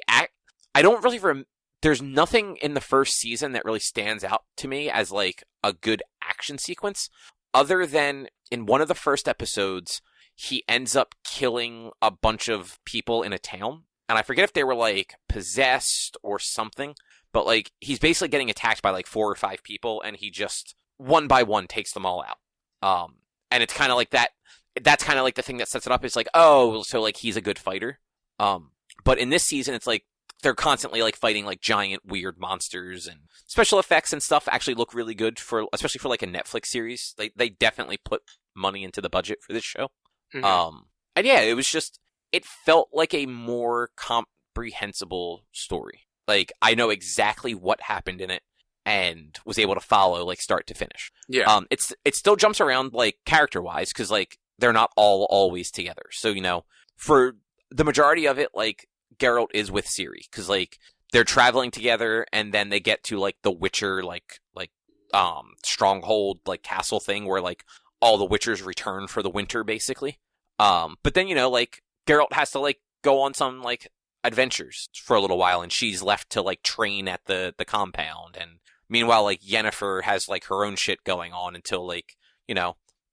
I don't really there's nothing in the first season that really stands out to me as like a good action sequence, other than in one of the first episodes, he ends up killing a bunch of people in a town. And I forget if they were like possessed or something, but like he's basically getting attacked by like 4 or 5 people, and he just one by one takes them all out. And it's kind of like that. That's kind of like the thing that sets it up. Is like, oh, so like he's a good fighter. But in this season, it's like they're constantly like fighting like giant weird monsters, and special effects and stuff actually look really good especially for like a Netflix series. They definitely put money into the budget for this show. Mhm. And yeah, it felt like a more comprehensible story. Like, I know exactly what happened in it and was able to follow like start to finish. Yeah. It still jumps around like character wise, because like they're not all always together. So, for the majority of it, like Geralt is with Ciri, because like they're traveling together, and then they get to like the Witcher like stronghold like castle thing where like all the Witchers return for the winter basically. But then like Geralt has to like go on some like adventures for a little while, and she's left to like train at the compound, and meanwhile like Yennefer has like her own shit going on until like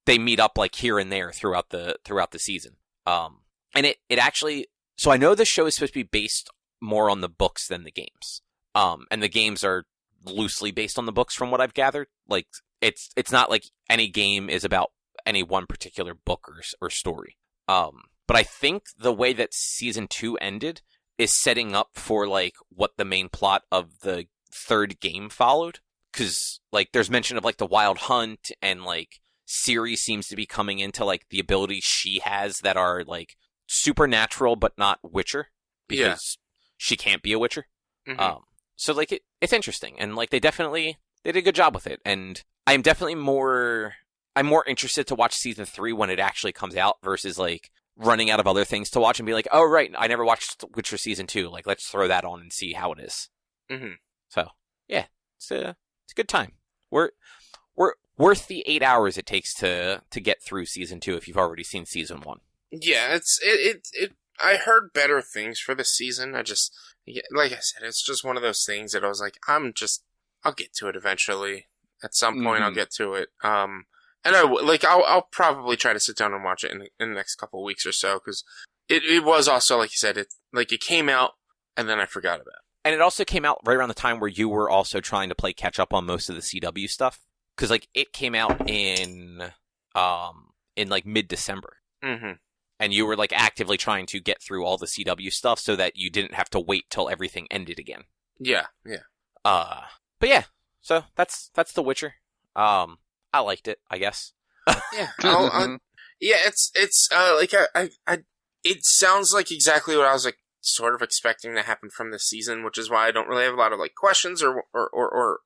they meet up like here and there throughout the season. And it actually, so I know this show is supposed to be based more on the books than the games. And the games are loosely based on the books from what I've gathered. Like it's not like any game is about any one particular book or story. But I think the way that season 2 ended is setting up for like what the main plot of the third game followed. Cause like there's mention of like the Wild Hunt, and like Ciri seems to be coming into like the abilities she has that are like supernatural but not Witcher, because she can't be a Witcher. Mhm. So like it's interesting, and like they did a good job with it, and I'm more interested to watch season 3 when it actually comes out versus like running out of other things to watch and be like, oh right, I never watched Witcher season 2, like let's throw that on and see how it is. Mhm. So yeah, it's a good time. We're worth the 8 hours it takes to get through season 2 if you've already seen season 1. Yeah, I heard better things for this season. Like I said, it's just one of those things that I was like, I'll get to it eventually. At some point, I'll get to it. And I'll probably try to sit down and watch it in the next couple of weeks or so, because it was also, like you said, it came out and then I forgot about it. And it also came out right around the time where you were also trying to play catch up on most of the CW stuff, because like it came out in like mid-December. Mm-hmm. And you were like actively trying to get through all the CW stuff so that you didn't have to wait till everything ended again. Yeah. But yeah, so that's The Witcher. I liked it, I guess. Yeah. Yeah. It's like it sounds like exactly what I was like sort of expecting to happen from this season, which is why I don't really have a lot of like questions or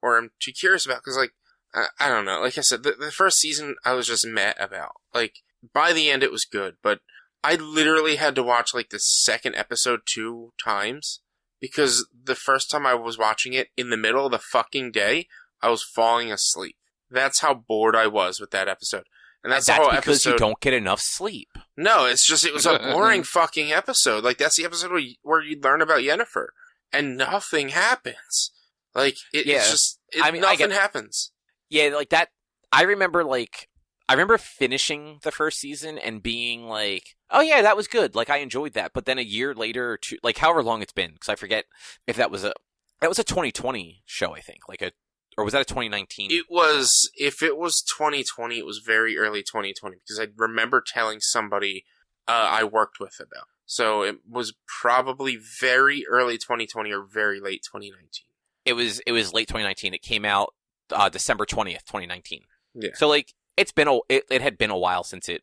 I'm too curious about, because like I don't know. Like I said, the first season I was just meh about. Like by the end it was good, but I literally had to watch like the second episode 2 times, because the first time I was watching it in the middle of the fucking day, I was falling asleep. That's how bored I was with that episode. And that's the whole because episode. You don't get enough sleep. No, it was a boring fucking episode. Like that's the episode where you learn about Yennefer and nothing happens. Like it's just nothing happens. Yeah, like that. I remember finishing the first season and being like, oh yeah, that was good. Like I enjoyed that. But then a year later, or two, like however long it's been, because I forget if that was a 2020 show, I think, or was that a 2019? If it was 2020, it was very early 2020, because I remember telling somebody I worked with about. So it was probably very early 2020 or very late 2019. It was late 2019. It came out December 20th, 2019. Yeah. So like it had been a while since the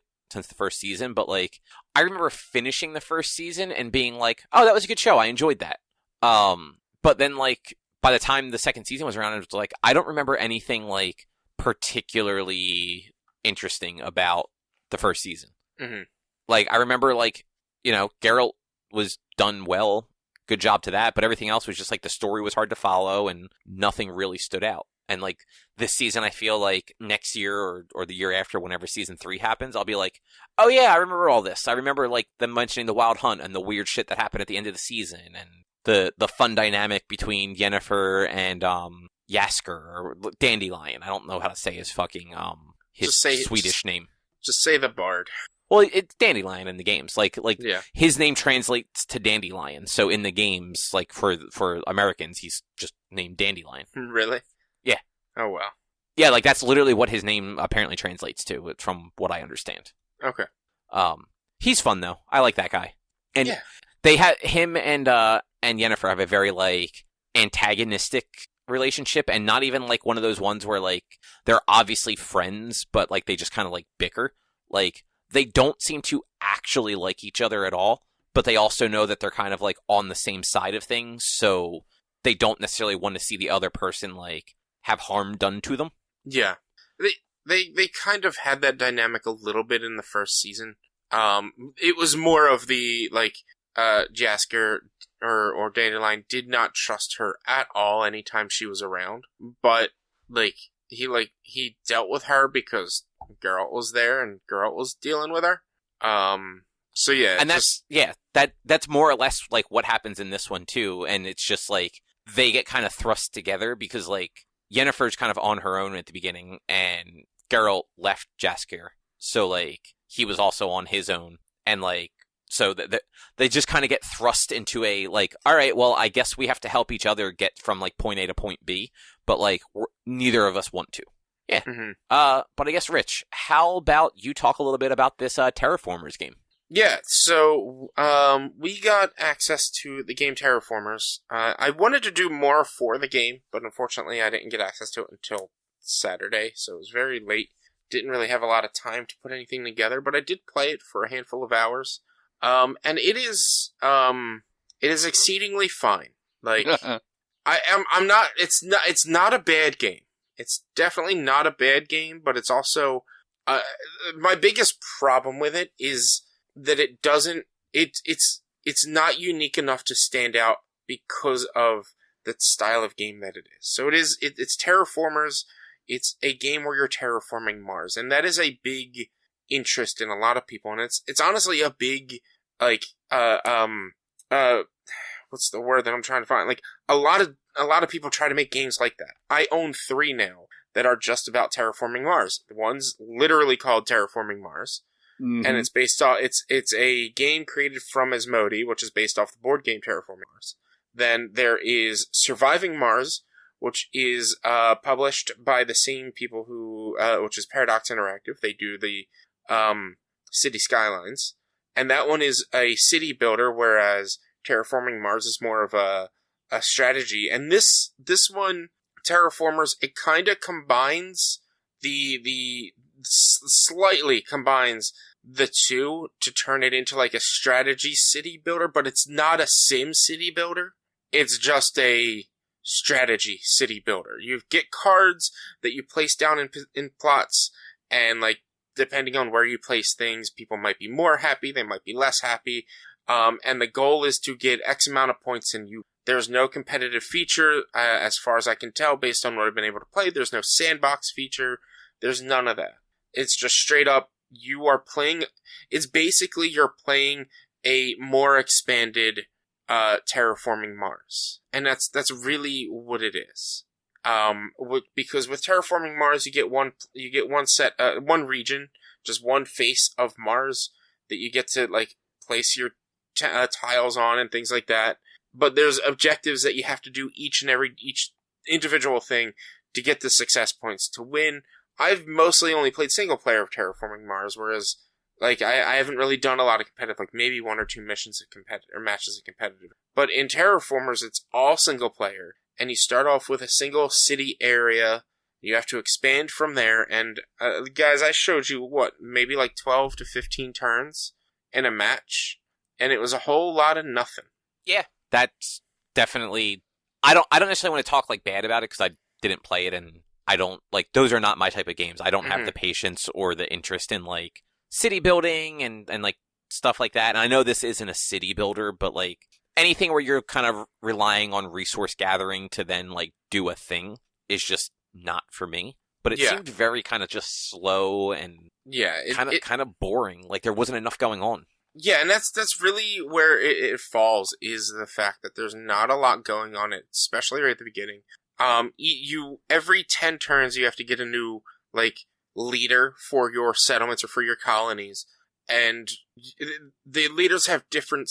first season, but like I remember finishing the first season and being like, oh, that was a good show. I enjoyed that. But then like by the time the second season was around, it was like I don't remember anything like particularly interesting about the first season. Mm-hmm. Like I remember like Geralt was done well, good job to that, but everything else was just like the story was hard to follow and nothing really stood out. And like this season, I feel like next year or the year after, whenever season 3 happens, I'll be like, oh yeah, I remember all this. I remember like them mentioning the Wild Hunt and the weird shit that happened at the end of the season, and the fun dynamic between Yennefer and Jasker or Dandelion. I don't know how to say his fucking Swedish name. Just say the bard. Well, it's Dandelion in the games. Like yeah. His name translates to Dandelion. So in the games, like for Americans, he's just named Dandelion. Really? Yeah. Oh, wow. Yeah, like that's literally what his name apparently translates to, from what I understand. Okay. He's fun though. I like that guy. And yeah. They had him and and Yennefer have a very, like, antagonistic relationship, and not even, like, one of those ones where, like, they're obviously friends, but, like, they just kind of, like, bicker. Like, they don't seem to actually like each other at all, but they also know that they're kind of, like, on the same side of things, so they don't necessarily want to see the other person, like, have harm done to them. Yeah. They kind of had that dynamic a little bit in the first season. It was more of the, like, Jaskier or Dandelion did not trust her at all anytime she was around. But, he dealt with her because Geralt was there and Geralt was dealing with her. So yeah. And that's more or less, like, what happens in this one, too. And it's just, like, they get kind of thrust together because, like, Yennefer's kind of on her own at the beginning, and Geralt left Jaskier. So, like, he was also on his own. And, like, so they just kind of get thrust into a, like, all right, well, I guess we have to help each other get from, like, point A to point B. But, like, neither of us want to. Yeah. Mm-hmm. But I guess, Rich, how about you talk a little bit about this Terraformers game? Yeah, so we got access to the game Terraformers. I wanted to do more for the game, but unfortunately I didn't get access to it until Saturday, so it was very late. Didn't really have a lot of time to put anything together, but I did play it for a handful of hours. And it is exceedingly fine. Like, it's not a bad game. It's definitely not a bad game, but it's also, my biggest problem with it is that it doesn't, it's not unique enough to stand out because of the style of game that it is. So it's Terraformers. It's a game where you're terraforming Mars, and that is a big interest in a lot of people, and it's honestly a big, like, what's the word that I'm trying to find? Like, a lot of people try to make games like that. I own 3 now that are just about terraforming Mars. One's literally called Terraforming Mars. Mm-hmm. And it's based off, it's a game created from Asmodee, which is based off the board game Terraforming Mars. Then there is Surviving Mars, which is published by the same people who, which is Paradox Interactive. They do the City Skylines. And that one is a city builder, whereas Terraforming Mars is more of a strategy. And this one, Terraformers, it kind of combines slightly combines the two to turn it into like a strategy city builder, but it's not a sim city builder. It's just a strategy city builder. You get cards that you place down in plots, and like depending on where you place things, people might be more happy, they might be less happy. And the goal is to get X amount of points, and there's no competitive feature, as far as I can tell, based on what I've been able to play. There's no sandbox feature. There's none of that. It's just straight up, you are playing, it's basically you're playing a more expanded Terraforming Mars. And that's really what it is. Because with Terraforming Mars, you get one region, just one face of Mars that you get to like place your tiles on and things like that. But there's objectives that you have to do each individual thing to get the success points to win. I've mostly only played single player of Terraforming Mars, whereas like I haven't really done a lot of competitive, like maybe 1 or 2 missions or matches of competitive. But in Terraformers, it's all single player, and you start off with a single city area. You have to expand from there, and guys, I showed you maybe like 12 to 15 turns in a match, and it was a whole lot of nothing. Yeah, that's definitely. I don't necessarily want to talk like bad about it because I didn't play it, and I don't like, those are not my type of games. I don't have the patience or the interest in like city building and like stuff like that. And I know this isn't a city builder, but like anything where you're kind of relying on resource gathering to then like do a thing is just not for me. But it seemed very kind of just slow and kind of boring. Like there wasn't enough going on. Yeah, and that's really where it falls, is the fact that there's not a lot going on, especially right at the beginning. Every 10 turns you have to get a new like leader for your settlements or for your colonies, and the leaders have different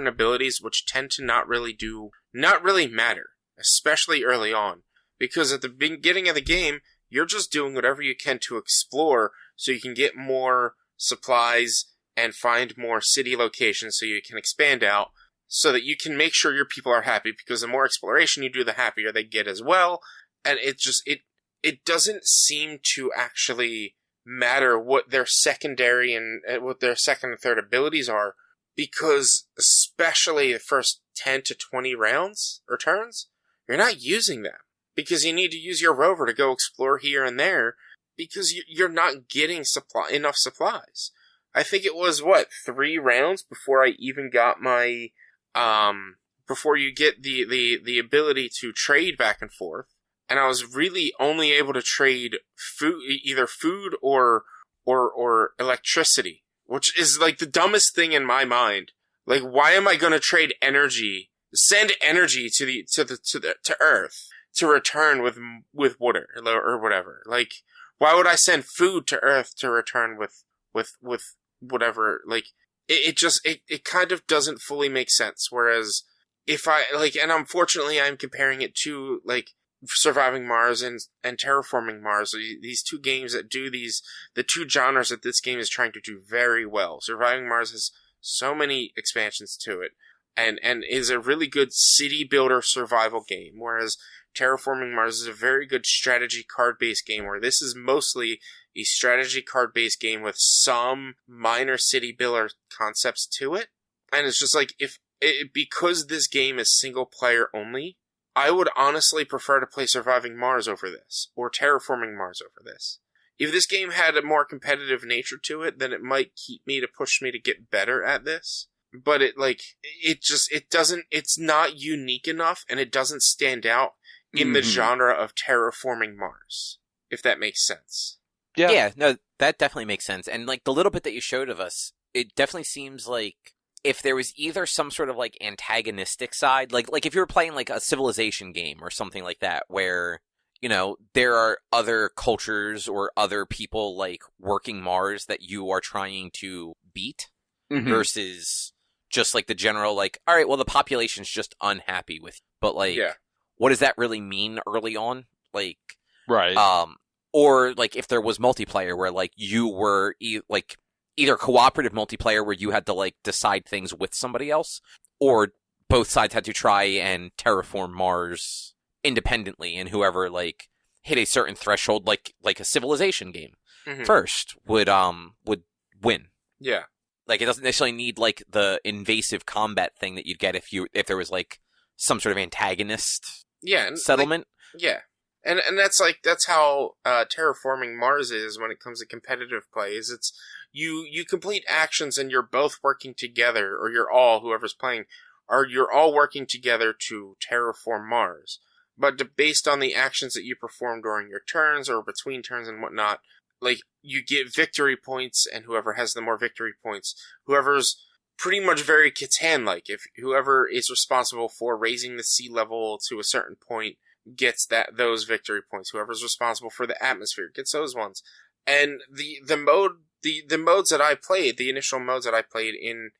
abilities which tend to not really matter, especially early on, because at the beginning of the game you're just doing whatever you can to explore so you can get more supplies and find more city locations so you can expand out. so that you can make sure your people are happy, because the more exploration you do, the happier they get as well. And it doesn't seem to actually matter what their secondary and what their second and third abilities are, because especially the first 10 to 20 rounds or turns, you're not using them, because you need to use your rover to go explore here and there, because you're not getting enough supplies. I think it was 3 rounds before I even got my before you get the ability to trade back and forth. And I was really only able to trade either food or electricity, which is like the dumbest thing in my mind. Like, why am I going to trade energy, send energy to Earth to return with water or whatever? Like, why would I send food to Earth to return with whatever? Like, it kind of doesn't fully make sense. Whereas if and unfortunately I'm comparing it to like Surviving Mars and Terraforming Mars, these two games that do the two genres that this game is trying to do very well. Surviving Mars has so many expansions to it, and is a really good city builder survival game, whereas Terraforming Mars is a very good strategy card-based game, where this is mostly a strategy card-based game with some minor city builder concepts to it. And it's just like, because this game is single player only, I would honestly prefer to play Surviving Mars over this, or Terraforming Mars over this. If this game had a more competitive nature to it, then it might push me to get better at this. But it's not unique enough, and it doesn't stand out in the genre of Terraforming Mars, if that makes sense. Yeah, no, that definitely makes sense. And like the little bit that you showed of us, it definitely seems like if there was either some sort of like antagonistic side, like if you were playing like a Civilization game or something like that, where, you know, there are other cultures or other people like working Mars that you are trying to beat, versus just like the general, like, all right, well, the population's just unhappy with you. But like, what does that really mean early on? Like, right. Or like if there was multiplayer where like you were either cooperative multiplayer where you had to like decide things with somebody else, or both sides had to try and terraform Mars independently, and whoever like hit a certain threshold, like a Civilization game first would win. Yeah. Like, it doesn't necessarily need like the invasive combat thing that you'd get if there was like some sort of antagonist settlement. Like, yeah. And that's how Terraforming Mars is when it comes to competitive plays. It's you complete actions and you're both working together, or whoever's playing, you're all working together to terraform Mars. But based on the actions that you perform during your turns or between turns and whatnot, like, you get victory points, and whoever has the more victory points, whoever's pretty much very Catan-like, if whoever is responsible for raising the sea level to a certain point gets those victory points. Whoever's responsible for the atmosphere gets those ones. And the modes that I played, the initial modes that I played in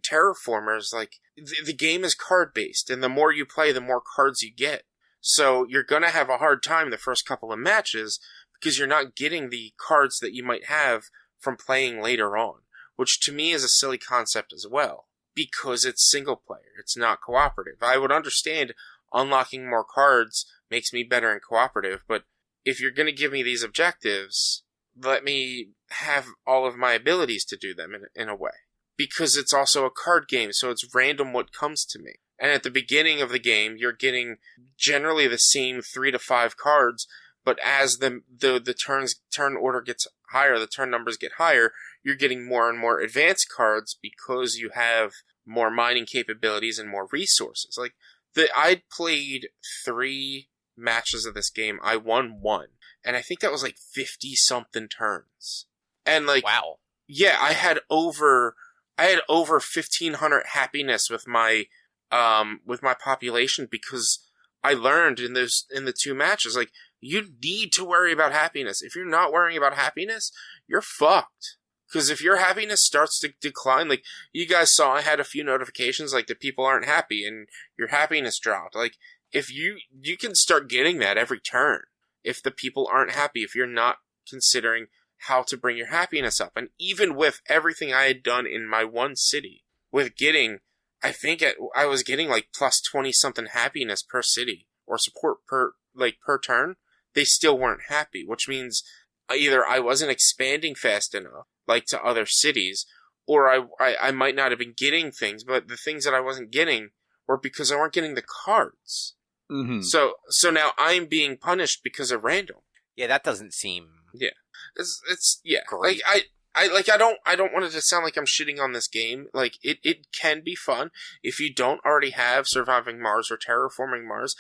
Terraformers, like, the game is card based, and the more you play, the more cards you get. So you're gonna have a hard time the first couple of matches, because you're not getting the cards that you might have from playing later on, which to me is a silly concept as well, because it's single player, it's not cooperative. I would understand unlocking more cards makes me better in cooperative, but if you're going to give me these objectives, let me have all of my abilities to do them in a way. Because it's also a card game, so it's random what comes to me. And at the beginning of the game, you're getting generally the same 3 to 5 cards, but as the turn order gets higher, the turn numbers get higher, you're getting more and more advanced cards because you have more mining capabilities and more resources. Like, I played 3 matches of this game. I won 1. And I think that was like 50-something turns. And like, wow. Yeah, I had over 1,500 happiness with my population, because I learned in the 2 matches, like, you need to worry about happiness. If you're not worrying about happiness, you're fucked. Because if your happiness starts to decline, like, you guys saw, I had a few notifications, like, that people aren't happy and your happiness dropped. Like, if you can start getting that every turn. If the people aren't happy, if you're not considering how to bring your happiness up. And even with everything I had done in my one city, with getting I think I was getting like plus 20 something happiness per city or support per turn. They still weren't happy, which means either I wasn't expanding fast enough, like to other cities, or I might not have been getting things, but the things that I wasn't getting were because I weren't getting the cards. Mm-hmm. So now I'm being punished because of random. Yeah, that doesn't seem. Yeah, it's yeah. Great. Like I don't want it to sound like I'm shitting on this game. Like it can be fun if you don't already have Surviving Mars or Terraforming Mars,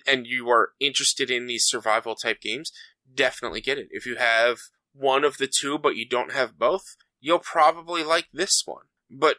and you are interested in these survival type games. Definitely get it. If you have one of the two but you don't have both, you'll probably like this one. But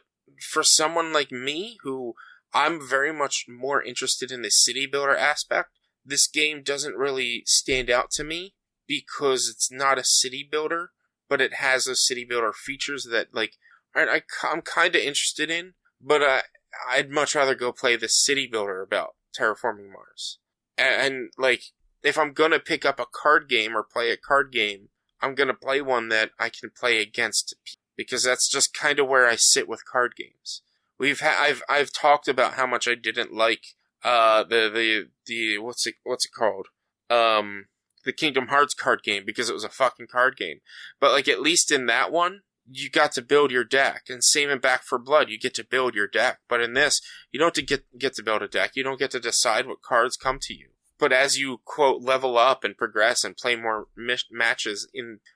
for someone like me, who I'm very much more interested in the city builder aspect, this game doesn't really stand out to me because it's not a city builder, but it has those city builder features that, like, I'm kind of interested in, but I'd much rather go play the city builder about Terraforming Mars. And like, if I'm going to pick up a card game or play a card game, I'm going to play one that I can play against people, because that's just kind of where I sit with card games. I've talked about how much I didn't like the what's it called? The Kingdom Hearts card game, because it was a fucking card game. But like, at least in that one, you got to build your deck, and same in Back 4 Blood, you get to build your deck. But in this, you don't get to build a deck. You don't get to decide what cards come to you. But as you, quote, level up and progress and play more matches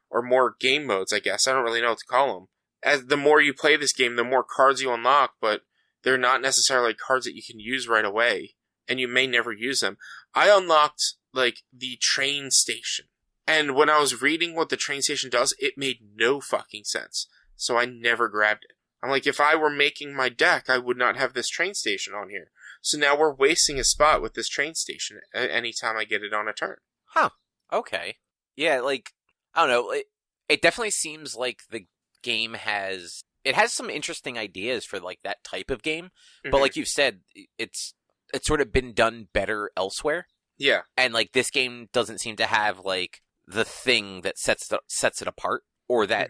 or more game modes, I guess. I don't really know what to call them. As the more you play this game, the more cards you unlock, but they're not necessarily cards that you can use right away, and you may never use them. I unlocked, like, the train station. And when I was reading what the train station does, it made no fucking sense. So I never grabbed it. I'm like, if I were making my deck, I would not have this train station on here. So now we're wasting a spot with this train station anytime I get it on a turn. Huh. Okay. Yeah, like, I don't know. It definitely seems like the game has some interesting ideas for, like, that type of game. Mm-hmm. But like you said, it's sort of been done better elsewhere. Yeah. And, like, this game doesn't seem to have, like, the thing that sets it apart, or that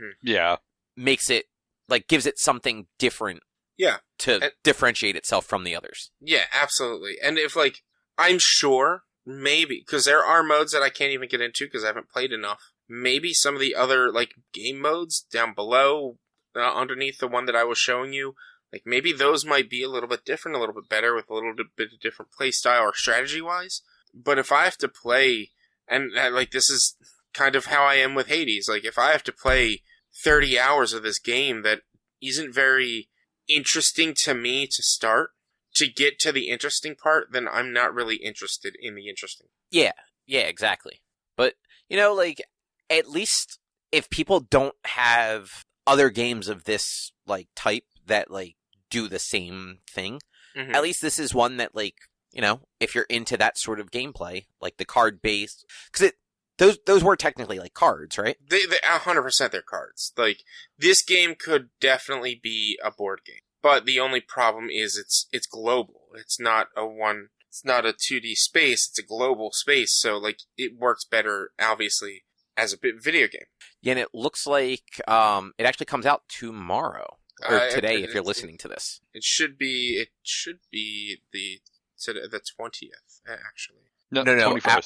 makes it, like, gives it something different. Yeah. To differentiate itself from the others. Yeah, absolutely. And if, like, I'm sure, maybe, because there are modes that I can't even get into because I haven't played enough. Maybe some of the other, like, game modes down below, underneath the one that I was showing you, like, maybe those might be a little bit different, a little bit better, with a little bit of different play style or strategy-wise. But if I have to play, and, like, this is kind of how I am with Hades, like, if I have to play 30 hours of this game that isn't very interesting to me to start, to get to the interesting part, then I'm not really interested in the interesting. Yeah, exactly. But, you know, like, at least if people don't have other games of this, like, type that, like, do the same thing, at least this is one that, like, you know, if you're into that sort of gameplay, like the card-based, because those were technically, like, cards, right? They 100% they're cards. Like, this game could definitely be a board game, but the only problem is it's global. It's not a 2D space. It's a global space, so, like, it works better, obviously, as a video game. Yeah, and it looks like it actually comes out tomorrow or today if you're listening to this. It should be the 20th, actually. No.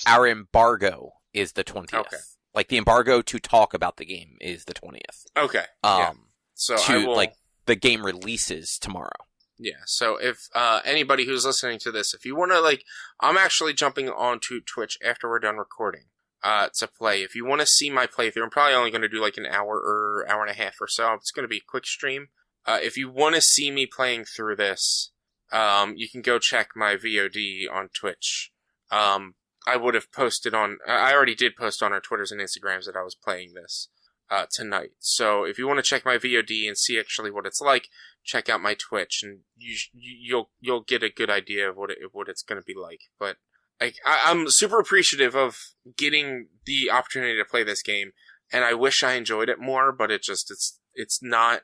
Our embargo is the 20th. Okay. Like, the embargo to talk about the game is the 20th. Okay. So like, the game releases tomorrow. Yeah. So if anybody who's listening to this, if you want to, like, I'm actually jumping onto Twitch after we're done recording to play. If you want to see my playthrough, I'm probably only going to do like an hour or hour and a half or so. It's going to be a quick stream. If you want to see me playing through this, you can go check my VOD on Twitch. I would have posted I already did post on our Twitters and Instagrams that I was playing this tonight. So if you want to check my VOD and see actually what it's like, check out my Twitch, and you'll get a good idea of what it's going to be like. But I'm super appreciative of getting the opportunity to play this game, and I wish I enjoyed it more, but it's not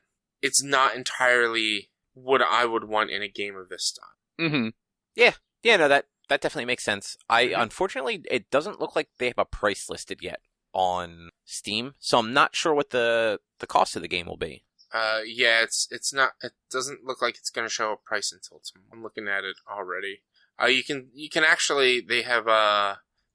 entirely what I would want in a game of this style. Mm-hmm. Yeah, no, that definitely makes sense. Unfortunately, it doesn't look like they have a price listed yet on Steam, so I'm not sure what the cost of the game will be. Yeah, it's not. It doesn't look like it's going to show a price until tomorrow. I'm looking at it already. You can actually they have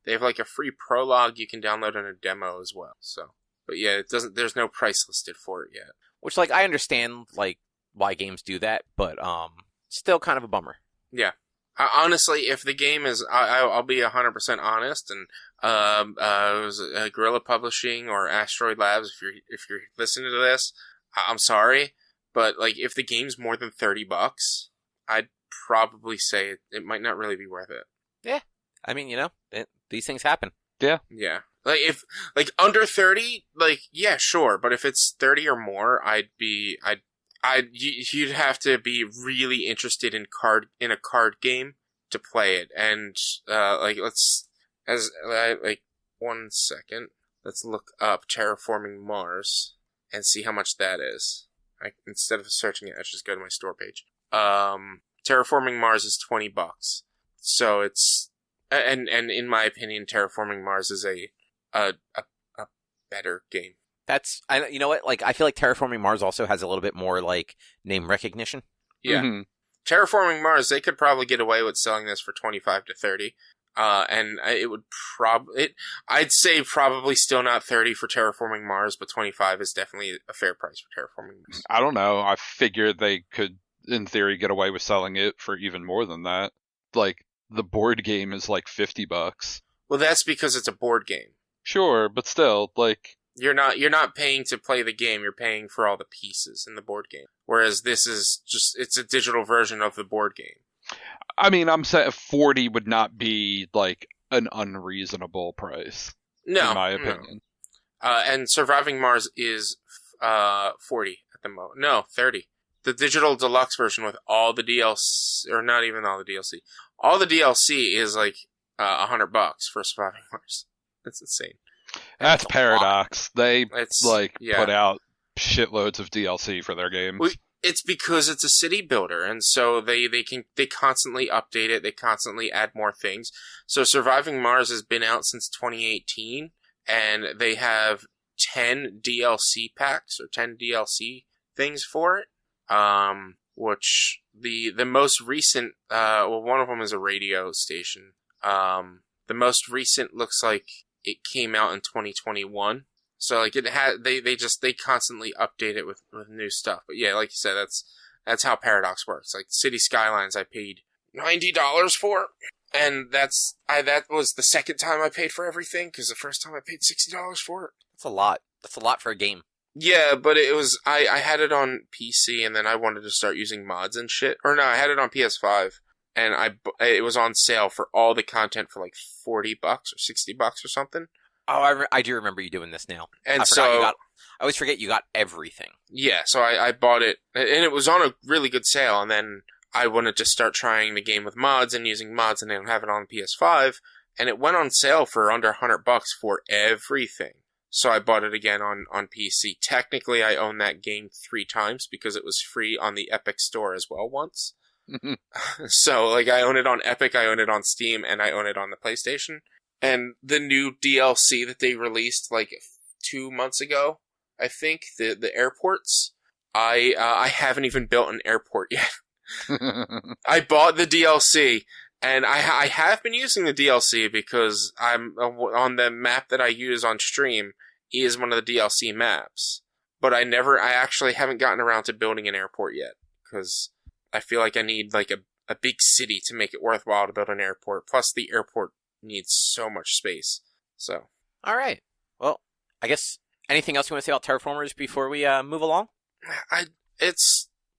like a free prologue you can download in a demo as well. So, but yeah, it doesn't. There's no price listed for it yet. Which, like, I understand like why games do that, but still kind of a bummer. Yeah. Honestly, if the game is, I'll be 100% honest, and it was Guerrilla Publishing or Asteroid Labs. If you're listening to this, I'm sorry, but like if the game's more than $30, I'd probably say it might not really be worth it. Yeah, I mean, these things happen. Yeah, yeah. Like if under 30, like yeah, sure, but if it's 30 or more, you'd have to be really interested in a card game to play it, and one second, let's look up Terraforming Mars and see how much that is. Instead of searching it, I just go to my store page. Terraforming Mars is $20, so it's and in my opinion, Terraforming Mars is a better game. You know what? Like, I feel like Terraforming Mars also has a little bit more like name recognition. Yeah, Terraforming Mars, they could probably get away with selling this for 25 to 30, and it would I'd say probably still not 30 for Terraforming Mars, but 25 is definitely a fair price for Terraforming Mars. I don't know. I figured they could, in theory, get away with selling it for even more than that. Like, the board game is like $50. Well, that's because it's a board game. Sure, but still, like, You're not paying to play the game, you're paying for all the pieces in the board game. Whereas this is it's a digital version of the board game. I mean, I'm saying 40 would not be like an unreasonable price. No, in my opinion. No. And Surviving Mars is 40 at the moment. No, 30. The digital deluxe version with all the DLC, or not even all the DLC. All the DLC is like $100 for Surviving Mars. That's insane. That's Paradox. They yeah. put out shitloads of DLC for their games. Well, it's because it's a city builder, and so they constantly update it. They constantly add more things. So Surviving Mars has been out since 2018, and they have 10 DLC packs or 10 DLC things for it. Which the most recent, one of them is a radio station. The most recent looks like it came out in 2021. So like it had, they constantly update it with new stuff. But yeah, like you said, that's how Paradox works. Like City Skylines, I paid $90 for, and that was the second time I paid for everything, because the first time I paid $60 for it. That's a lot. That's a lot for a game. Yeah, but it was I had it on PC, and then I wanted to start using mods and shit. Or no, I had it on PS5, and it was on sale for all the content for like $40 or $60 or something. Oh, I do remember you doing this now. And I always forget you got everything. Yeah, so I bought it, and it was on a really good sale, and then I wanted to start trying the game with mods and using mods, and they don't have it on PS5, and it went on sale for under $100 for everything. So I bought it again on PC. Technically, I own that game 3 times because it was free on the Epic Store as well once. So, like, I own it on Epic, I own it on Steam, and I own it on the PlayStation. And the new DLC that they released, like, 2 months ago, I think, the airports, I haven't even built an airport yet. I bought the DLC, and I have been using the DLC because I'm on the map that I use on stream is one of the DLC maps. But I actually haven't gotten around to building an airport yet, because I feel like I need like a big city to make it worthwhile to build an airport. Plus the airport needs so much space. So. All right. Well, I guess anything else you want to say about Terraformers before we move along?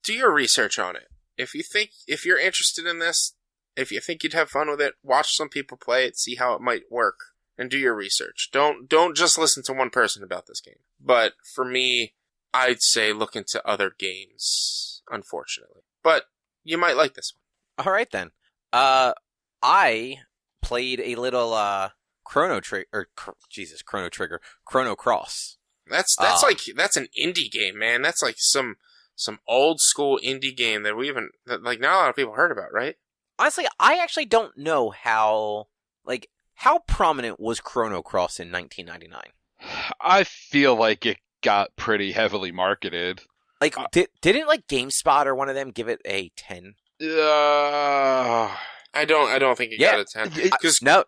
Do your research on it. If you're interested in this, if you think you'd have fun with it, watch some people play it, see how it might work, and do your research. Don't just listen to one person about this game. But for me, I'd say look into other games, unfortunately. But you might like this one. All right, then. I played a little Chrono Cross. That's an indie game, man. That's like some old school indie game that not a lot of people heard about, right? Honestly, I actually don't know how prominent was Chrono Cross in 1999. I feel like it got pretty heavily marketed. Like, didn't like GameSpot or one of them give it a 10? I don't think it got a 10. No,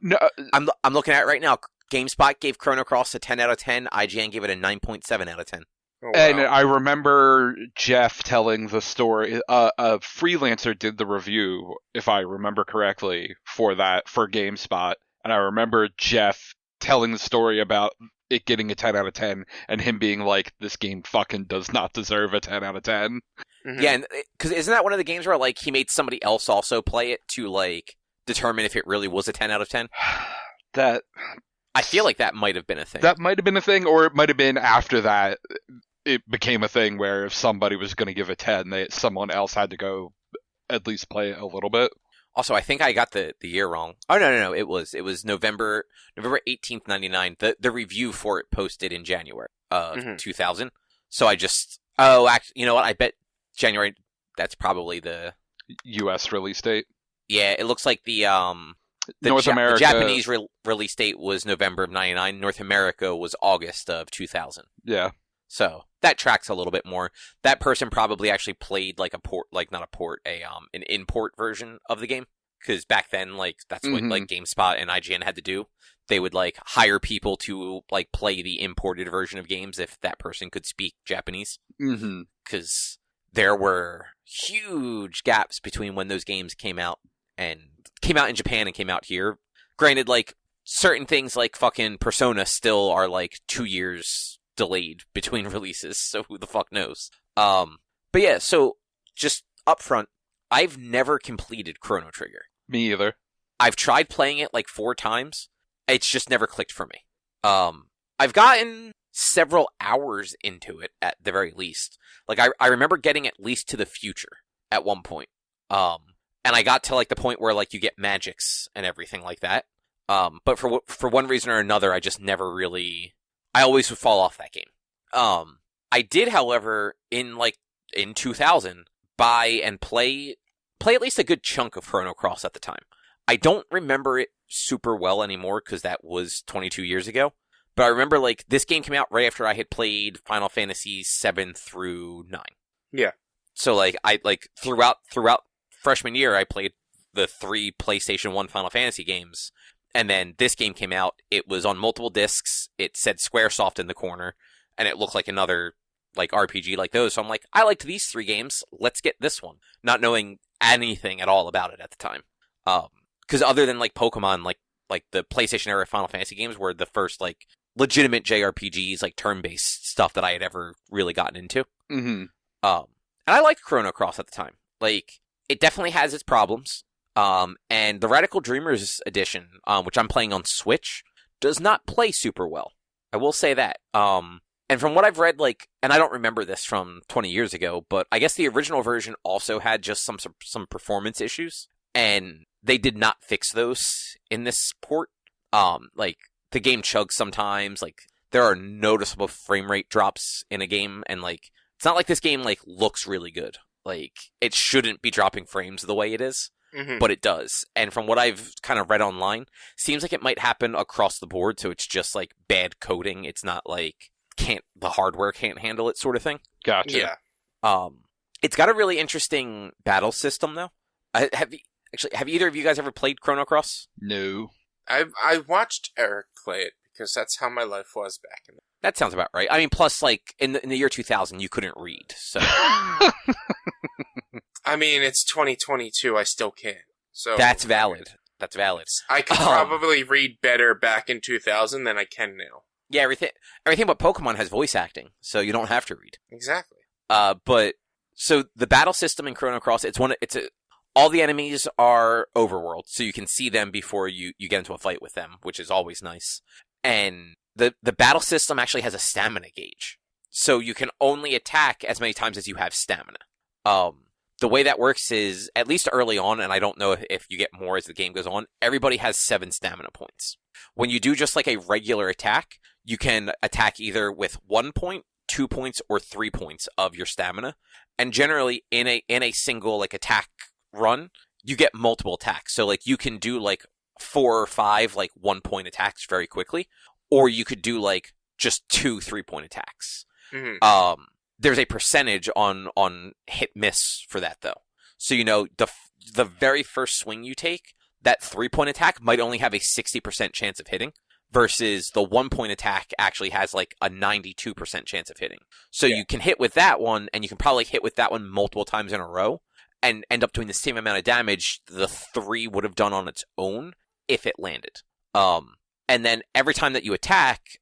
I'm looking at it right now. GameSpot gave Chrono Cross a 10 out of 10. IGN gave it a 9.7 out of 10. Oh, wow. And I remember Jeff telling the story. A freelancer did the review, if I remember correctly, for GameSpot. And I remember Jeff telling the story about it getting a 10 out of 10 and him being like, this game fucking does not deserve a 10 out of 10. Mm-hmm. Yeah, because isn't that one of the games where like he made somebody else also play it to like determine if it really was a 10 out of 10? I feel like that might have been a thing. That might have been a thing, or it might have been after that. It became a thing where if somebody was going to give a 10, someone else had to go at least play it a little bit. Also, I think I got the year wrong. Oh, no. It was November 18th, 99. The review for it posted in January 2000. So I just... Oh, actually, you know what? I bet January... That's probably the... U.S. release date? Yeah, it looks like the North America... The Japanese release date was November of 99. North America was August of 2000. Yeah. So that tracks a little bit more. That person probably actually played like an import version of the game, because back then, like that's what like GameSpot and IGN had to do. They would like hire people to like play the imported version of games if that person could speak Japanese, because there were huge gaps between when those games came out in Japan and came out here. Granted, like certain things like fucking Persona still are like 2 years delayed between releases, so who the fuck knows. But yeah, so just up front, I've never completed Chrono Trigger. Me either. I've tried playing it like 4 times. It's just never clicked for me. I've gotten several hours into it at the very least. Like I remember getting at least to the future at one point. And I got to like the point where like you get magics and everything like that. But for one reason or another, I just never really... I always would fall off that game. I did, however, in 2000, buy and play at least a good chunk of Chrono Cross at the time. I don't remember it super well anymore because that was 22 years ago. But I remember like this game came out right after I had played Final Fantasy 7 through 9. Yeah. So like I like throughout freshman year, I played the 3 PlayStation 1 Final Fantasy games. And then this game came out. It was on multiple discs. It said Squaresoft in the corner, and it looked like another like RPG like those. So I'm like, I liked these 3 games. Let's get this one, not knowing anything at all about it at the time. Because other than like Pokemon, like the PlayStation era Final Fantasy games were the first like legitimate JRPGs, like turn-based stuff that I had ever really gotten into. Mm-hmm. And I liked Chrono Cross at the time. Like it definitely has its problems. And the Radical Dreamers edition, which I'm playing on Switch, does not play super well. I will say that. And from what I've read, like, and I don't remember this from 20 years ago, but I guess the original version also had just some performance issues, and they did not fix those in this port. Like, the game chugs sometimes, like, there are noticeable frame rate drops in a game, and, like, it's not like this game, like, looks really good. Like, it shouldn't be dropping frames the way it is. Mm-hmm. But it does. And from what I've kind of read online, seems like it might happen across the board, so it's just like bad coding. It's not like the hardware can't handle it sort of thing. Gotcha. Yeah. It's got a really interesting battle system though. Have either of you guys ever played Chrono Cross? No. I watched Eric play it because that's how my life was back in the... That sounds about right. I mean, plus like in the year 2000 you couldn't read. So I mean, it's 2022. I still can't. So that's valid. That's valid. I could probably read better back in 2000 than I can now. Yeah, everything but Pokemon has voice acting, so you don't have to read. Exactly. But so the battle system in Chrono Cross, all the enemies are overworld, so you can see them before you get into a fight with them, which is always nice. And the battle system actually has a stamina gauge, so you can only attack as many times as you have stamina. The way that works is, at least early on, and I don't know if you get more as the game goes on, everybody has 7 stamina points. When you do just like a regular attack, you can attack either with 1 point, 2 points, or 3 points of your stamina. And generally, in a single like attack run, you get multiple attacks. So like you can do like 4 or 5 like 1 point attacks very quickly, or you could do like just 2 3-point attacks. Mm-hmm. there's a percentage on hit miss for that though. So the very first swing you take, that 3-point attack might only have a 60% chance of hitting, versus the 1-point attack actually has like a 92% chance of hitting. So you can hit with that one, and you can probably hit with that one multiple times in a row, and end up doing the same amount of damage the 3 would have done on its own if it landed. And then every time that you attack,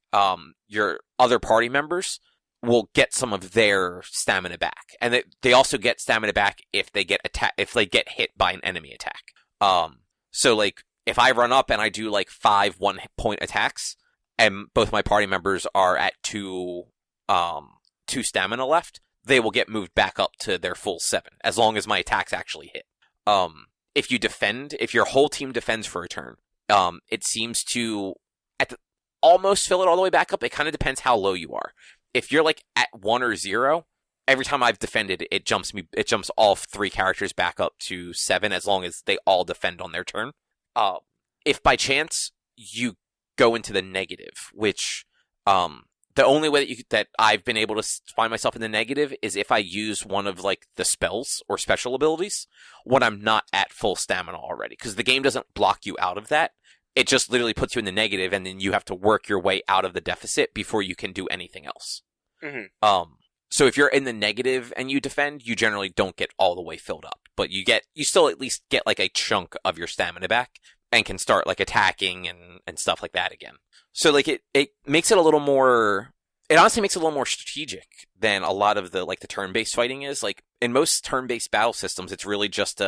your other party members will get some of their stamina back, and they also get stamina back if they get hit by an enemy attack. So like if I run up and I do like 5 1-point attacks, and both my party members are at 2 stamina left, they will get moved back up to their full 7, as long as my attacks actually hit. If your whole team defends for a turn, it seems to almost fill it all the way back up. It kind of depends how low you are. If you're like at 1 or 0, every time I've defended, it jumps all 3 characters back up to 7, as long as they all defend on their turn. If by chance you go into the negative, which the only way that I've been able to find myself in the negative is if I use one of like the spells or special abilities when I'm not at full stamina already, because the game doesn't block you out of that. It just literally puts you in the negative, and then you have to work your way out of the deficit before you can do anything else. Mm-hmm. So if you're in the negative and you defend, you generally don't get all the way filled up, but you still at least get like a chunk of your stamina back and can start like attacking and stuff like that again. So like it makes it a little more, it honestly makes it a little more strategic than a lot of the like the turn-based fighting is. Like in most turn-based battle systems, it's really just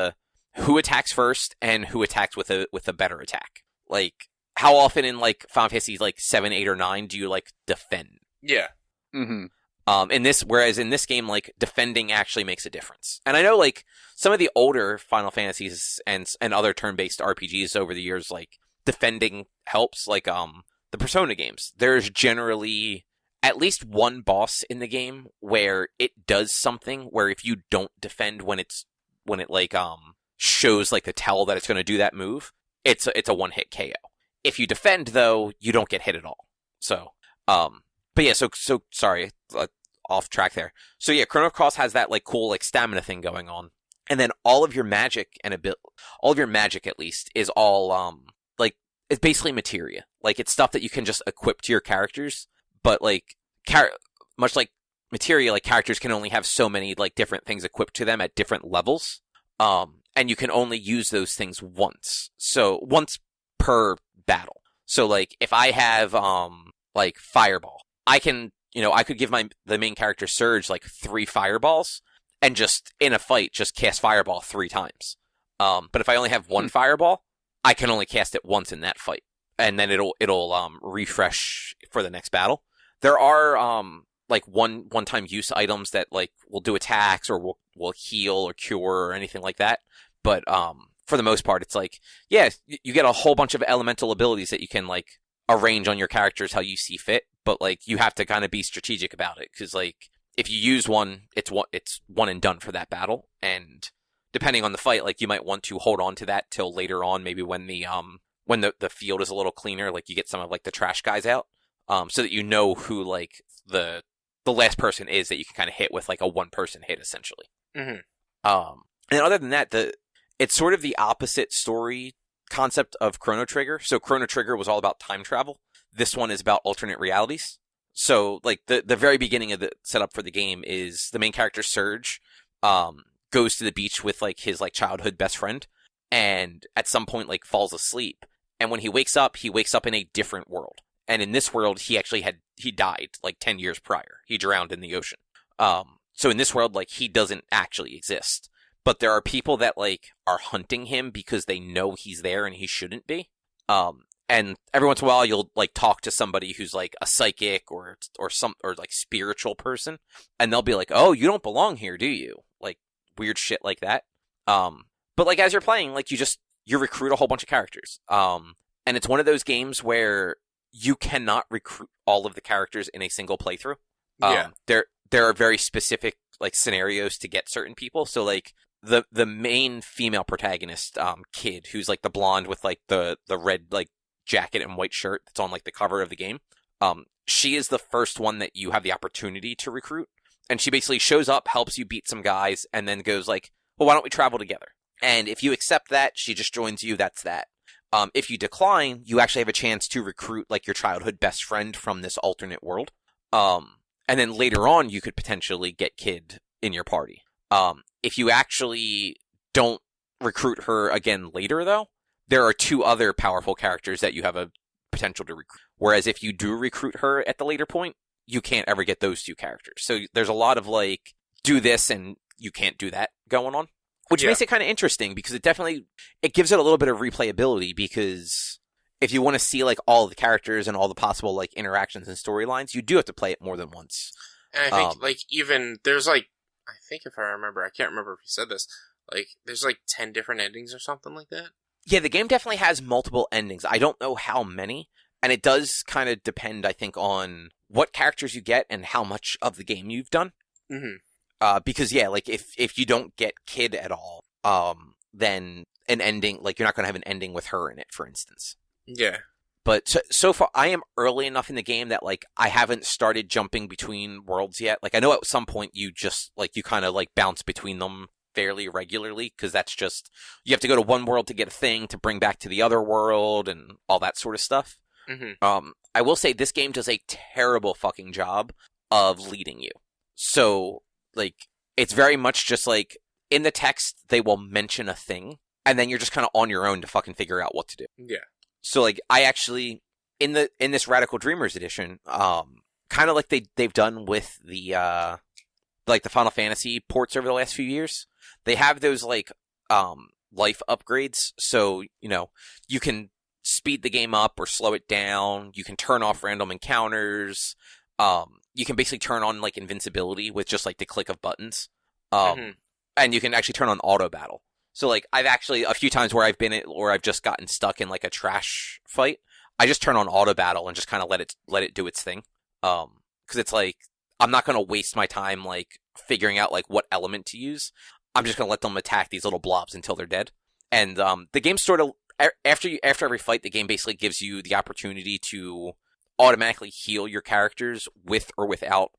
who attacks first and who attacks with a better attack. Like how often in like Final Fantasy like 7, 8, or 9 do you like defend? Yeah. Mm-hmm. Whereas in this game, like defending actually makes a difference. And I know like some of the older Final Fantasies and other turn-based RPGs over the years, like defending helps. Like the Persona games, there's generally at least one boss in the game where it does something where if you don't defend when it like shows like the tell that it's going to do that move, it's a one-hit KO. If you defend though, you don't get hit at all. So but yeah, so sorry, off track there. So yeah, Chrono Cross has that like cool like stamina thing going on, and then all of your magic all of your magic at least is all like it's basically materia. Like it's stuff that you can just equip to your characters, but like much like materia, like characters can only have so many like different things equipped to them at different levels, and you can only use those things once. So once per battle. So like if I have like fireball, I could give the main character Surge like 3 fireballs and just in a fight just cast fireball 3 times. But if I only have 1 fireball, I can only cast it once in that fight, and then it'll refresh for the next battle. There are like one-time use items that like will do attacks or will heal or cure or anything like that. But for the most part, it's like you get a whole bunch of elemental abilities that you can like arrange on your characters how you see fit, but like you have to kind of be strategic about it, because like if you use one, it's one and done for that battle, and depending on the fight, like you might want to hold on to that till later on, maybe when the field is a little cleaner, like you get some of like the trash guys out, so that you know who like the last person is that you can kind of hit with like a 1-person hit essentially. Mm-hmm. And other than that, it's sort of the opposite story concept of Chrono Trigger. So Chrono Trigger was all about time travel. This one is about alternate realities. So like the very beginning of the setup for the game is the main character Surge goes to the beach with like his like childhood best friend, and at some point like falls asleep. And when he wakes up in a different world. And in this world, he died like 10 years prior. He drowned in the ocean. So in this world, like he doesn't actually exist. But there are people that like are hunting him because they know he's there and he shouldn't be. And every once in a while you'll like talk to somebody who's like a psychic or like spiritual person, and they'll be like, "Oh, you don't belong here, do you?" Like weird shit like that. But like as you're playing, like you recruit a whole bunch of characters. And it's one of those games where you cannot recruit all of the characters in a single playthrough. There are very specific like scenarios to get certain people. So like the main female protagonist, Kid, who's like the blonde with like the red like jacket and white shirt that's on like the cover of the game. She is the first one that you have the opportunity to recruit. And she basically shows up, helps you beat some guys, and then goes like, well, why don't we travel together? And if you accept that, she just joins you, that's that. If you decline, you actually have a chance to recruit like your childhood best friend from this alternate world. And then later on, you could potentially get Kid in your party. If you actually don't recruit her again later, though, there are 2 other powerful characters that you have a potential to recruit. Whereas if you do recruit her at the later point, you can't ever get those 2 characters. So there's a lot of like, do this and you can't do that going on. Which makes it kind of interesting because it gives it a little bit of replayability, because if you want to see like all the characters and all the possible like interactions and storylines, you do have to play it more than once. And I think like even there's like, I think if I remember, I can't remember if you said this, like there's like 10 different endings or something like that. Yeah, the game definitely has multiple endings. I don't know how many, and it does kind of depend, I think, on what characters you get and how much of the game you've done. Mm-hmm. Because yeah, like if you don't get Kid at all, then an ending, like you're not going to have an ending with her in it, for instance. Yeah. But so far, I am early enough in the game that like I haven't started jumping between worlds yet. Like I know at some point you just like you kind of like bounce between them fairly regularly, because that's just, you have to go to one world to get a thing to bring back to the other world and all that sort of stuff. Mm-hmm. I will say this game does a terrible fucking job of leading you. So like it's very much just like in the text they will mention a thing and then you're just kind of on your own to fucking figure out what to do. Yeah. So like I actually in this Radical Dreamers edition, kind of like they've done with the like the Final Fantasy ports over the last few years, they have those like life upgrades. So, you know, you can speed the game up or slow it down. You can turn off random encounters. You can basically turn on like invincibility with just like the click of buttons. And you can actually turn on auto battle. So like I've actually a few times where I've just gotten stuck in like a trash fight, I just turn on auto battle and just kind of let it do its thing. Cause it's like, I'm not going to waste my time like figuring out like what element to use. I'm just going to let them attack these little blobs until they're dead. And the game sort of after every fight, the game basically gives you the opportunity to automatically heal your characters with or without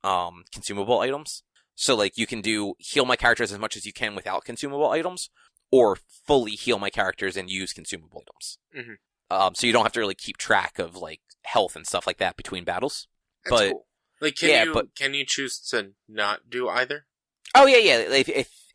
consumable items. So like you can do heal my characters as much as you can without consumable items, or fully heal my characters and use consumable items. Mm-hmm. So you don't have to really keep track of like health and stuff like that between battles. That's but cool. Like, can you choose to not do either? Oh yeah.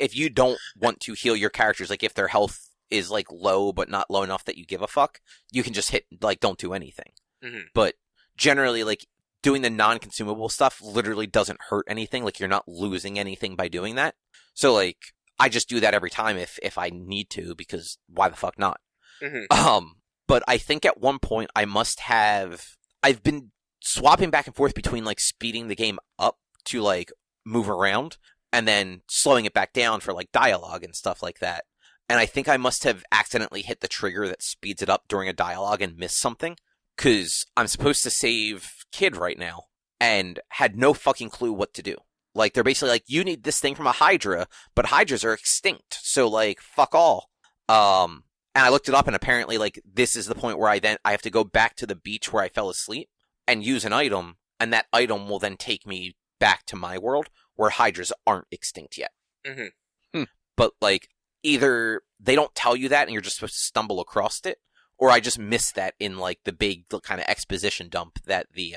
If you don't want to heal your characters, like if their health is like low but not low enough that you give a fuck, you can just hit like don't do anything. Mm-hmm. But generally, like doing the non-consumable stuff literally doesn't hurt anything. Like you're not losing anything by doing that. So like I just do that every time if I need to, because why the fuck not? Mm-hmm. But I think at one point I've been swapping back and forth between like speeding the game up to like move around and then slowing it back down for like dialogue and stuff like that. And I think I must have accidentally hit the trigger that speeds it up during a dialogue and missed something, because I'm supposed to save Kid right now and had no fucking clue what to do. Like they're basically like, you need this thing from a Hydra, but Hydras are extinct, so like fuck all. And I looked it up, and apparently like this is the point where I have to go back to the beach where I fell asleep and use an item, and that item will then take me back to my world where Hydras aren't extinct yet. Mm-hmm. But like either they don't tell you that and you're just supposed to stumble across it, or I just missed that in like the big kind of exposition dump that the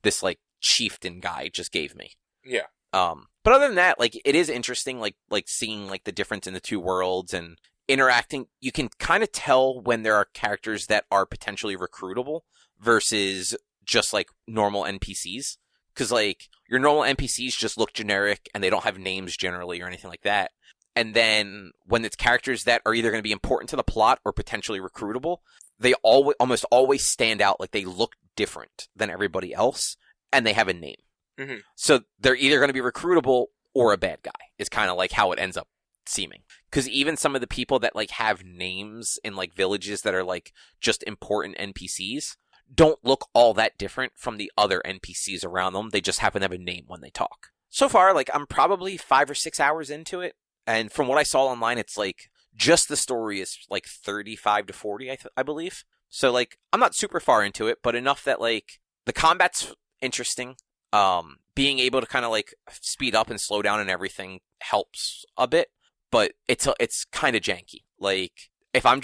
this like chieftain guy just gave me. Yeah. But other than that, like it is interesting, like seeing like the difference in the two worlds and interacting. You can kind of tell when there are characters that are potentially recruitable versus just like normal NPCs. Because like your normal NPCs just look generic and they don't have names generally or anything like that. And then when it's characters that are either going to be important to the plot or potentially recruitable, they almost always stand out. Like they look different than everybody else and they have a name. Mm-hmm. So they're either going to be recruitable or a bad guy is kind of like how it ends up seeming. Because even some of the people that like have names in like villages that are like just important NPCs don't look all that different from the other NPCs around them. They just happen to have a name when they talk. So far, like I'm probably 5 or 6 hours into it. And from what I saw online, it's like just the story is like 35 to 40, I believe. So like I'm not super far into it, but enough that like the combat's interesting. Being able to kind of like speed up and slow down and everything helps a bit, but it's kind of janky. Like if I'm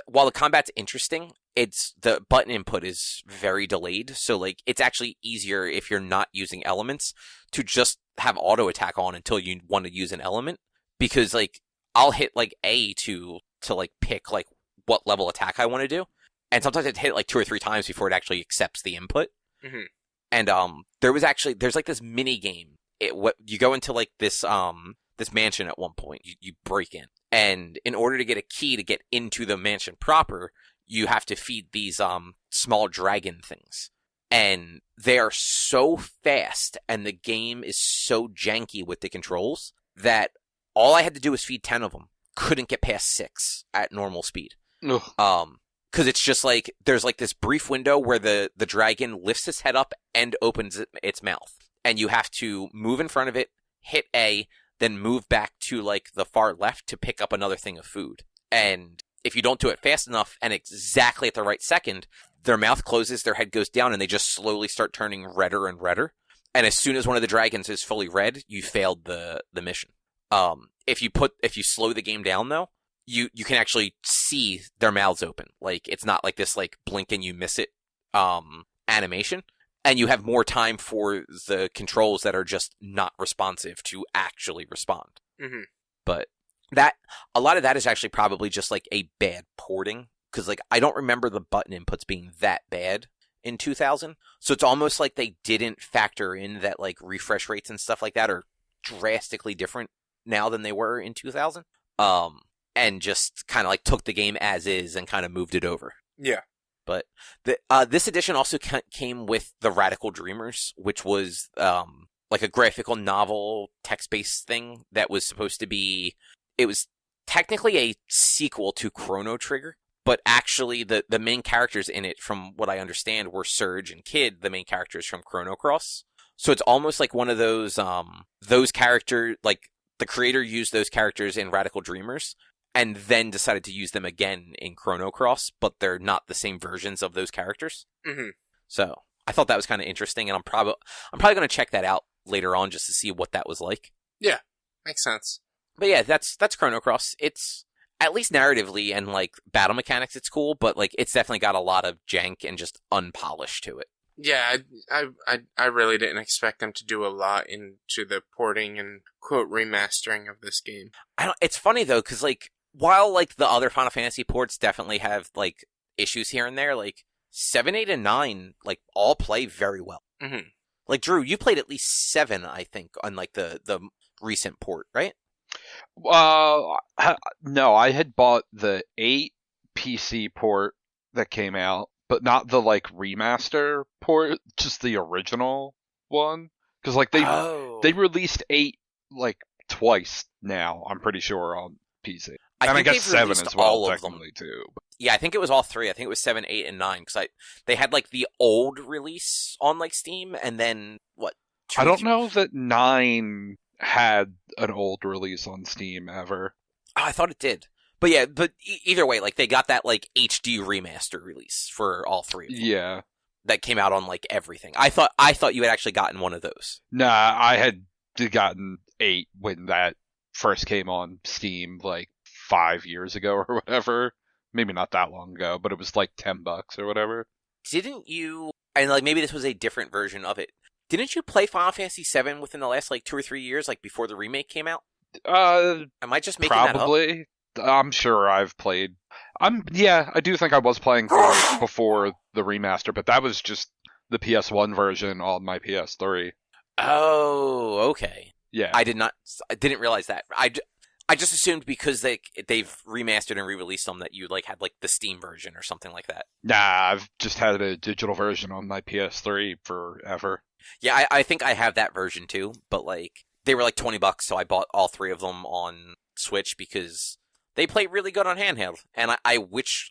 while the combat's interesting, the button input is very delayed. So like it's actually easier if you're not using elements to just have auto attack on until you want to use an element, because like I'll hit like A to like pick like what level attack I want to do, and sometimes I'd hit it like 2 or 3 times before it actually accepts the input. Mm-hmm. And there's like this mini game. You go into like this mansion at one point. You break in, and in order to get a key to get into the mansion proper, you have to feed these small dragon things, and they are so fast, and the game is so janky with the controls that all I had to do was feed 10 of them. Couldn't get past 6 at normal speed. Ugh. Because it's just like, there's like this brief window where the dragon lifts its head up and opens its mouth. And you have to move in front of it, hit A, then move back to like the far left to pick up another thing of food. And if you don't do it fast enough and exactly at the right second, their mouth closes, their head goes down, and they just slowly start turning redder and redder. And as soon as one of the dragons is fully red, you failed the mission. If you slow the game down though, you can actually see their mouths open. Like, it's not like this, like, blink and you miss it, animation. And you have more time for the controls that are just not responsive to actually respond. Mm-hmm. But a lot of that is actually probably just, like, a bad porting. Because, like, I don't remember the button inputs being that bad in 2000. So it's almost like they didn't factor in that, like, refresh rates and stuff like that are drastically different now than they were in 2000. And just kind of like took the game as is and kind of moved it over. Yeah. But this edition also came with the Radical Dreamers, which was like a graphical novel text-based thing that was supposed to be... It was technically a sequel to Chrono Trigger, but actually the main characters in it, from what I understand, were Surge and Kid, the main characters from Chrono Cross. So it's almost like one of those characters, like the creator used those characters in Radical Dreamers, and then decided to use them again in Chrono Cross, but they're not the same versions of those characters. Mm-hmm. So I thought that was kind of interesting, and I'm probably going to check that out later on just to see what that was like. Yeah, makes sense. But yeah, that's Chrono Cross. It's, at least narratively and like battle mechanics, it's cool, but like it's definitely got a lot of jank and just unpolished to it. Yeah, I really didn't expect them to do a lot into the porting and quote remastering of this game. It's funny though, because like while like the other Final Fantasy ports definitely have like issues here and there, like 7, 8, and 9 like all play very well. Mm-hmm. Like Drew, you played at least 7, I think, on like the recent port, right? No, I had bought the 8 PC port that came out, but not the like remaster port, just the original one. Because like they released 8 like twice now, I'm pretty sure, on PC. And I guess 7 as well, technically, too. Yeah, I think it was all 3. I think it was 7, 8, and 9. Because they had like the old release on like Steam, and then what? I don't know that 9 had an old release on Steam ever. Oh, I thought it did. But yeah, either way, like they got that like HD remaster release for all 3 of them. Yeah. That came out on like everything. I thought you had actually gotten one of those. Nah, I had gotten 8 when that first came on Steam like 5 years ago or whatever. Maybe not that long ago, but it was like $10 or whatever. Didn't you, and like maybe this was a different version of it, didn't you play Final Fantasy VII within the last like 2 or 3 years, like before the remake came out? Am I just making probably that up? I'm sure I've played. I do think I was playing before the remaster, but that was just the PS1 version on my PS3. Oh, okay. Yeah, I didn't realize that. I just assumed because they've remastered and re-released them that you like had like the Steam version or something like that. Nah, I've just had a digital version on my PS3 forever. Yeah, I think I have that version too, but like they were like $20, so I bought all 3 of them on Switch because they play really good on handheld, and I wish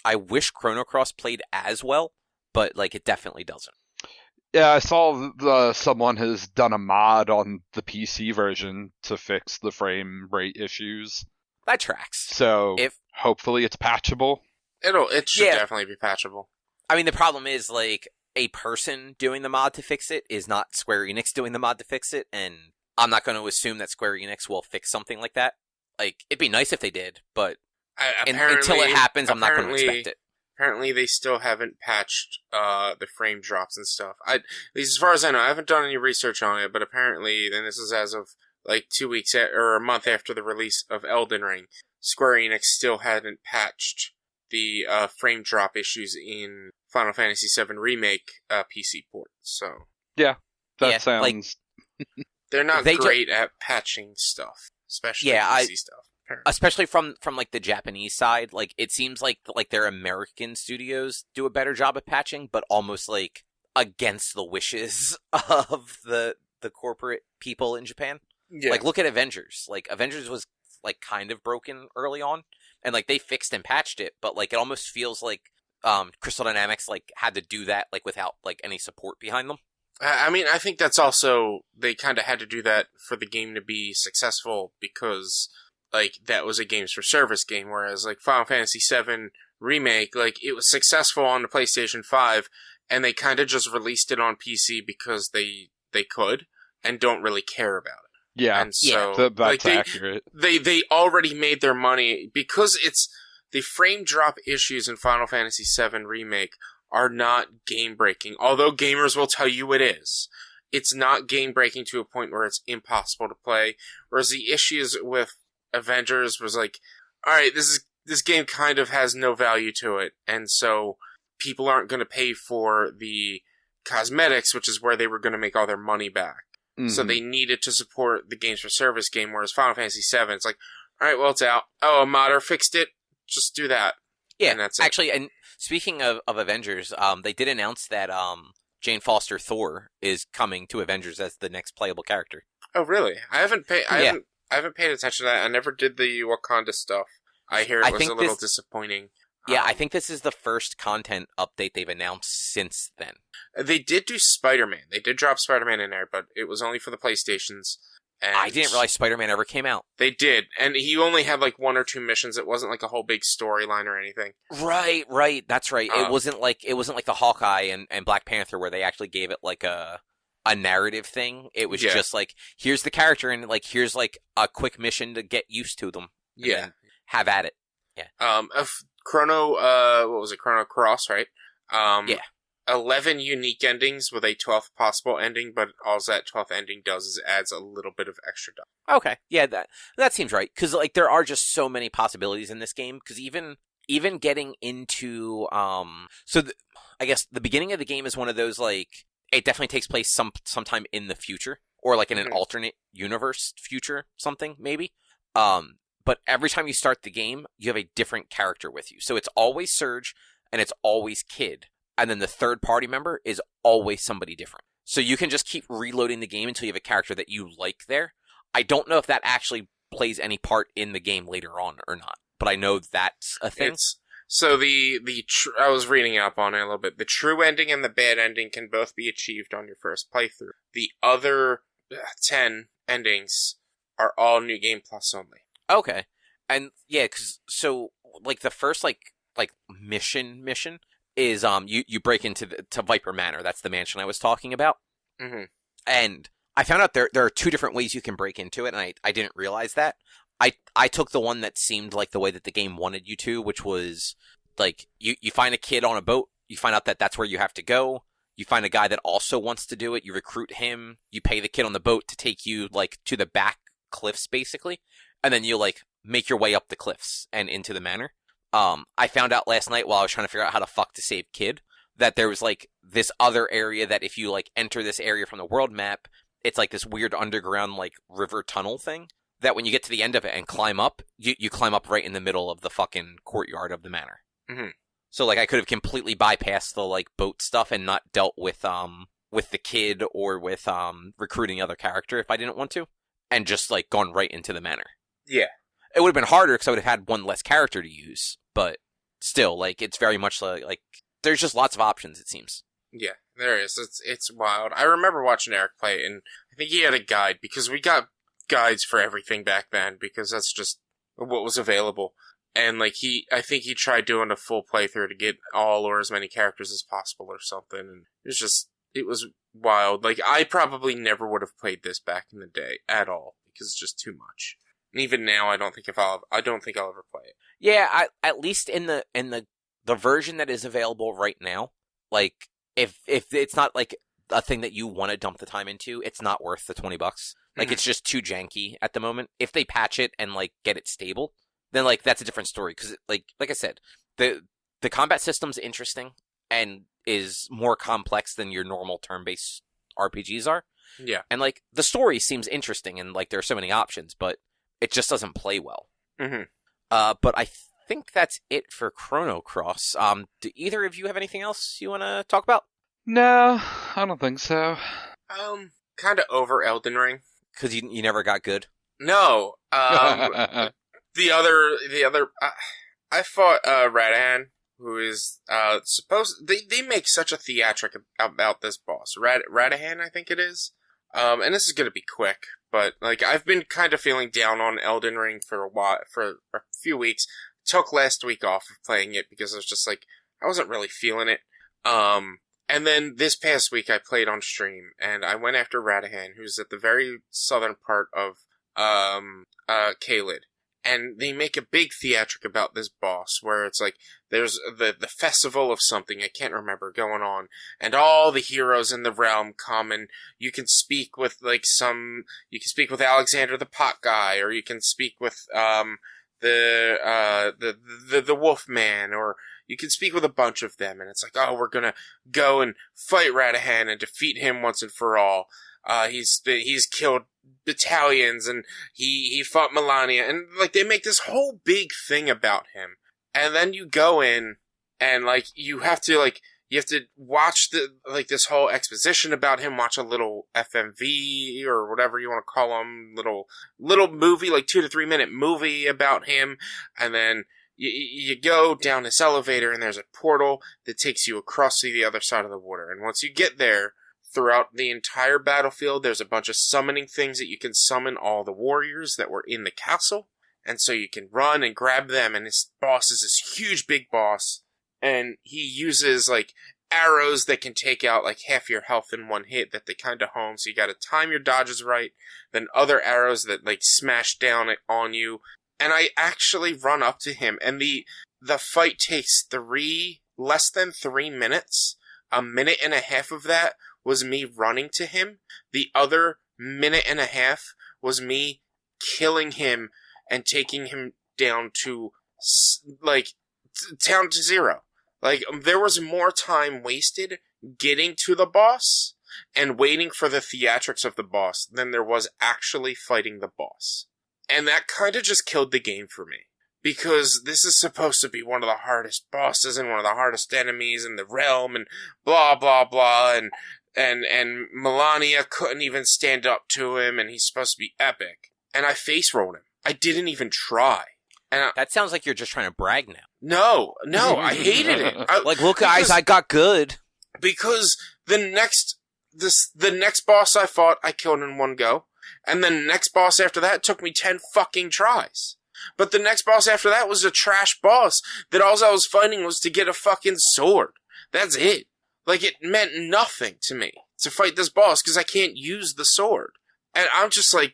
Chrono Cross played as well, but like it definitely doesn't. Yeah, I saw someone has done a mod on the PC version to fix the frame rate issues. That tracks. So hopefully it's patchable. It should definitely be patchable. I mean, the problem is like a person doing the mod to fix it is not Square Enix doing the mod to fix it, and I'm not going to assume that Square Enix will fix something like that. Like, it'd be nice if they did, but until it happens, I'm not going to expect it. Apparently, they still haven't patched the frame drops and stuff. At least as far as I know, I haven't done any research on it, but apparently, and this is as of like 2 weeks or a month after the release of Elden Ring, Square Enix still hadn't patched the frame drop issues in Final Fantasy VII Remake PC port. So yeah, that sounds like, they're not great at patching stuff, especially PC stuff. Especially from like the Japanese side, like it seems like their American studios do a better job of patching, but almost like against the wishes of the corporate people in Japan. Yeah. Like look at Avengers. Like Avengers was like kind of broken early on, and like they fixed and patched it, but like it almost feels like Crystal Dynamics like had to do that like without like any support behind them. I mean, I think that's also they kind of had to do that for the game to be successful because. Like, that was a games for service game, whereas, like, Final Fantasy VII Remake, like, it was successful on the PlayStation 5, and they kind of just released it on PC because they could, and don't really care about it. Yeah, and so, that's like, accurate. They already made their money, because it's, the frame drop issues in Final Fantasy VII Remake are not game-breaking, although gamers will tell you it is. It's not game-breaking to a point where it's impossible to play, whereas the issues with Avengers was like, alright, this game kind of has no value to it, and so people aren't going to pay for the cosmetics, which is where they were going to make all their money back. Mm-hmm. So they needed to support the games for service game, whereas Final Fantasy VII, it's like, alright, well, it's out. Oh, a modder fixed it? Just do that. Yeah, and that's it. Actually, and speaking of Avengers, they did announce that Jane Foster Thor is coming to Avengers as the next playable character. Oh, really? I haven't paid attention to that. I never did the Wakanda stuff. I hear it was a little disappointing. Yeah, I think this is the first content update they've announced since then. They did do Spider-Man. They did drop Spider-Man in there, but it was only for the PlayStations. And I didn't realize Spider-Man ever came out. They did, and he only had like 1 or 2 missions. It wasn't like a whole big storyline or anything. Right. That's right. It wasn't like the Hawkeye and Black Panther where they actually gave it like a narrative thing. It was just like, here's the character and like here's like a quick mission to get used to them. Yeah. Have at it. Yeah. Chrono Cross, right? Yeah. 11 unique endings with a 12th possible ending, but all that 12th ending does is adds a little bit of extra depth. Okay. Yeah, that seems right. Cause like there are just so many possibilities in this game. Cause even getting into, I guess the beginning of the game is one of those like, it definitely takes place sometime in the future, or like in an alternate universe future, something maybe. But every time you start the game, you have a different character with you. So it's always Surge, and it's always Kid, and then the third party member is always somebody different. So you can just keep reloading the game until you have a character that you like there. I don't know if that actually plays any part in the game later on or not, but I know that's a thing. So I was reading up on it a little bit. The true ending and the bad ending can both be achieved on your first playthrough. The other 10 endings are all New Game Plus only. Okay. And yeah, so like the first like mission is you break into to Viper Manor. That's the mansion I was talking about. Mm-hmm. And I found out there are 2 different ways you can break into it, and I didn't realize that. I took the one that seemed like the way that the game wanted you to, which was like you find a kid on a boat, you find out that that's where you have to go, you find a guy that also wants to do it, you recruit him, you pay the kid on the boat to take you like to the back cliffs basically, and then you like make your way up the cliffs and into the manor. I found out last night while I was trying to figure out how to fuck to save Kid that there was like this other area that if you like enter this area from the world map, it's like this weird underground like river tunnel thing. That when you get to the end of it and climb up, you climb up right in the middle of the fucking courtyard of the manor. Mm-hmm. So like I could have completely bypassed the like boat stuff and not dealt with the kid or with recruiting other character if I didn't want to, and just like gone right into the manor. Yeah, it would have been harder because I would have had one less character to use, but still, like it's very much like there's just lots of options. It seems. Yeah, there is. It's wild. I remember watching Eric play it, and I think he had a guide because we got guides for everything back then because that's just what was available. And like I think he tried doing a full playthrough to get all or as many characters as possible or something, and it was wild. Like, I probably never would have played this back in the day at all because it's just too much. And even now, I don't think I'll ever play it. Yeah, at least in the version that is available right now, like if it's not like a thing that you want to dump the time into, it's not worth the $20. Like, it's just too janky at the moment. If they patch it and like get it stable, then like that's a different story. Because like I said, the combat system's interesting and is more complex than your normal turn-based RPGs are. Yeah, and like the story seems interesting and like there are so many options, but it just doesn't play well. Mm-hmm. But I think that's it for Chrono Cross. Do either of you have anything else you want to talk about? No, I don't think so. Kind of over Elden Ring. Because you never got good? No. The other, I fought Radahan, who is they make such a theatric about this boss. Radahan, I think it is. And this is gonna be quick, but like I've been kind of feeling down on Elden Ring for a few weeks. Took last week off of playing it because I was just like, I wasn't really feeling it. And then this past week I played on stream, and I went after Radahan, who's at the very southern part of Caelid. And they make a big theatric about this boss, where it's like, there's the festival of something, I can't remember, going on, and all the heroes in the realm come, and you can speak with, Alexander the Pot Guy, or you can speak with, the Wolf Man, or you can speak with a bunch of them, and it's like, oh, we're gonna go and fight Radahan and defeat him once and for all. He's killed battalions, and he fought Melania, and like they make this whole big thing about him, and then you go in and like you have to watch this whole exposition about him, watch a little FMV or whatever you want to call them, little movie, like 2 to 3 minute movie about him, and then you go down this elevator and there's a portal that takes you across to the other side of the water, and once you get there, throughout the entire battlefield, there's a bunch of summoning things that you can summon all the warriors that were in the castle. And so you can run and grab them, and this boss is this huge big boss. And he uses, like, arrows that can take out, like, half your health in one hit that they kind of home. So you gotta time your dodges right. Then other arrows that, like, smash down on you. And I actually run up to him, and the fight takes less than 3 minutes. A minute and a half of that was me running to him. The other minute and a half was me killing him and taking him down to, down to zero. Like, there was more time wasted getting to the boss and waiting for the theatrics of the boss than there was actually fighting the boss. And that kind of just killed the game for me. Because this is supposed to be one of the hardest bosses and one of the hardest enemies in the realm and blah, blah, blah, and Melania couldn't even stand up to him, and he's supposed to be epic. And I face rolled him. I didn't even try. And that sounds like you're just trying to brag No, now. I hated it. Look, guys, I got good. Because the next boss I fought, I killed in one go. And the next boss after that took me 10 fucking tries. But the next boss after that was a trash boss that all I was fighting was to get a fucking sword. That's it. Like, it meant nothing to me to fight this boss because I can't use the sword. And I'm just like,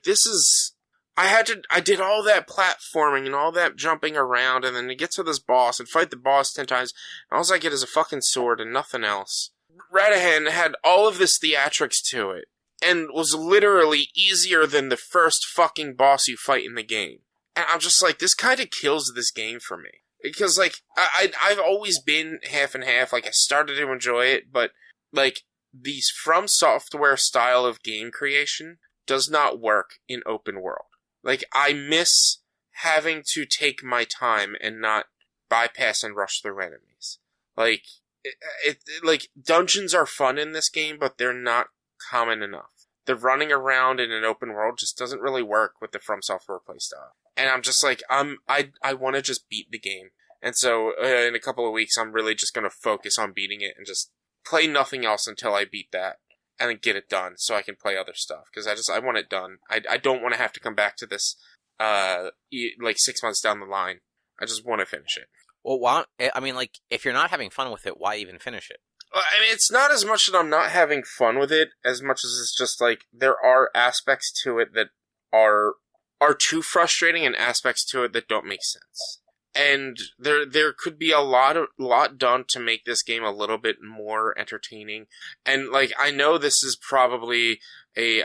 I did all that platforming and all that jumping around, and then to get to this boss and fight the boss 10 times, and all I get is a fucking sword and nothing else. Radahan had all of this theatrics to it, and was literally easier than the first fucking boss you fight in the game. And I'm just like, this kind of kills this game for me. Because, like, I've always been half and half. Like, I started to enjoy it, but, like, these From Software style of game creation does not work in open world. Like, I miss having to take my time and not bypass and rush through enemies. Like, like, dungeons are fun in this game, but they're not common enough. The running around in an open world just doesn't really work with the From Software playstyle. And I'm just like, I want to just beat the game. And so, in a couple of weeks, I'm really just going to focus on beating it and just play nothing else until I beat that. And then get it done so I can play other stuff. Because I want it done. I don't want to have to come back to this, 6 months down the line I just want to finish it. Well, why? I mean, like, if you're not having fun with it, why even finish it? I mean, it's not as much that I'm not having fun with it, as much as it's just, like, there are aspects to it that are too frustrating and aspects to it that don't make sense. And there could be a lot done to make this game a little bit more entertaining. And, like, I know this is probably a,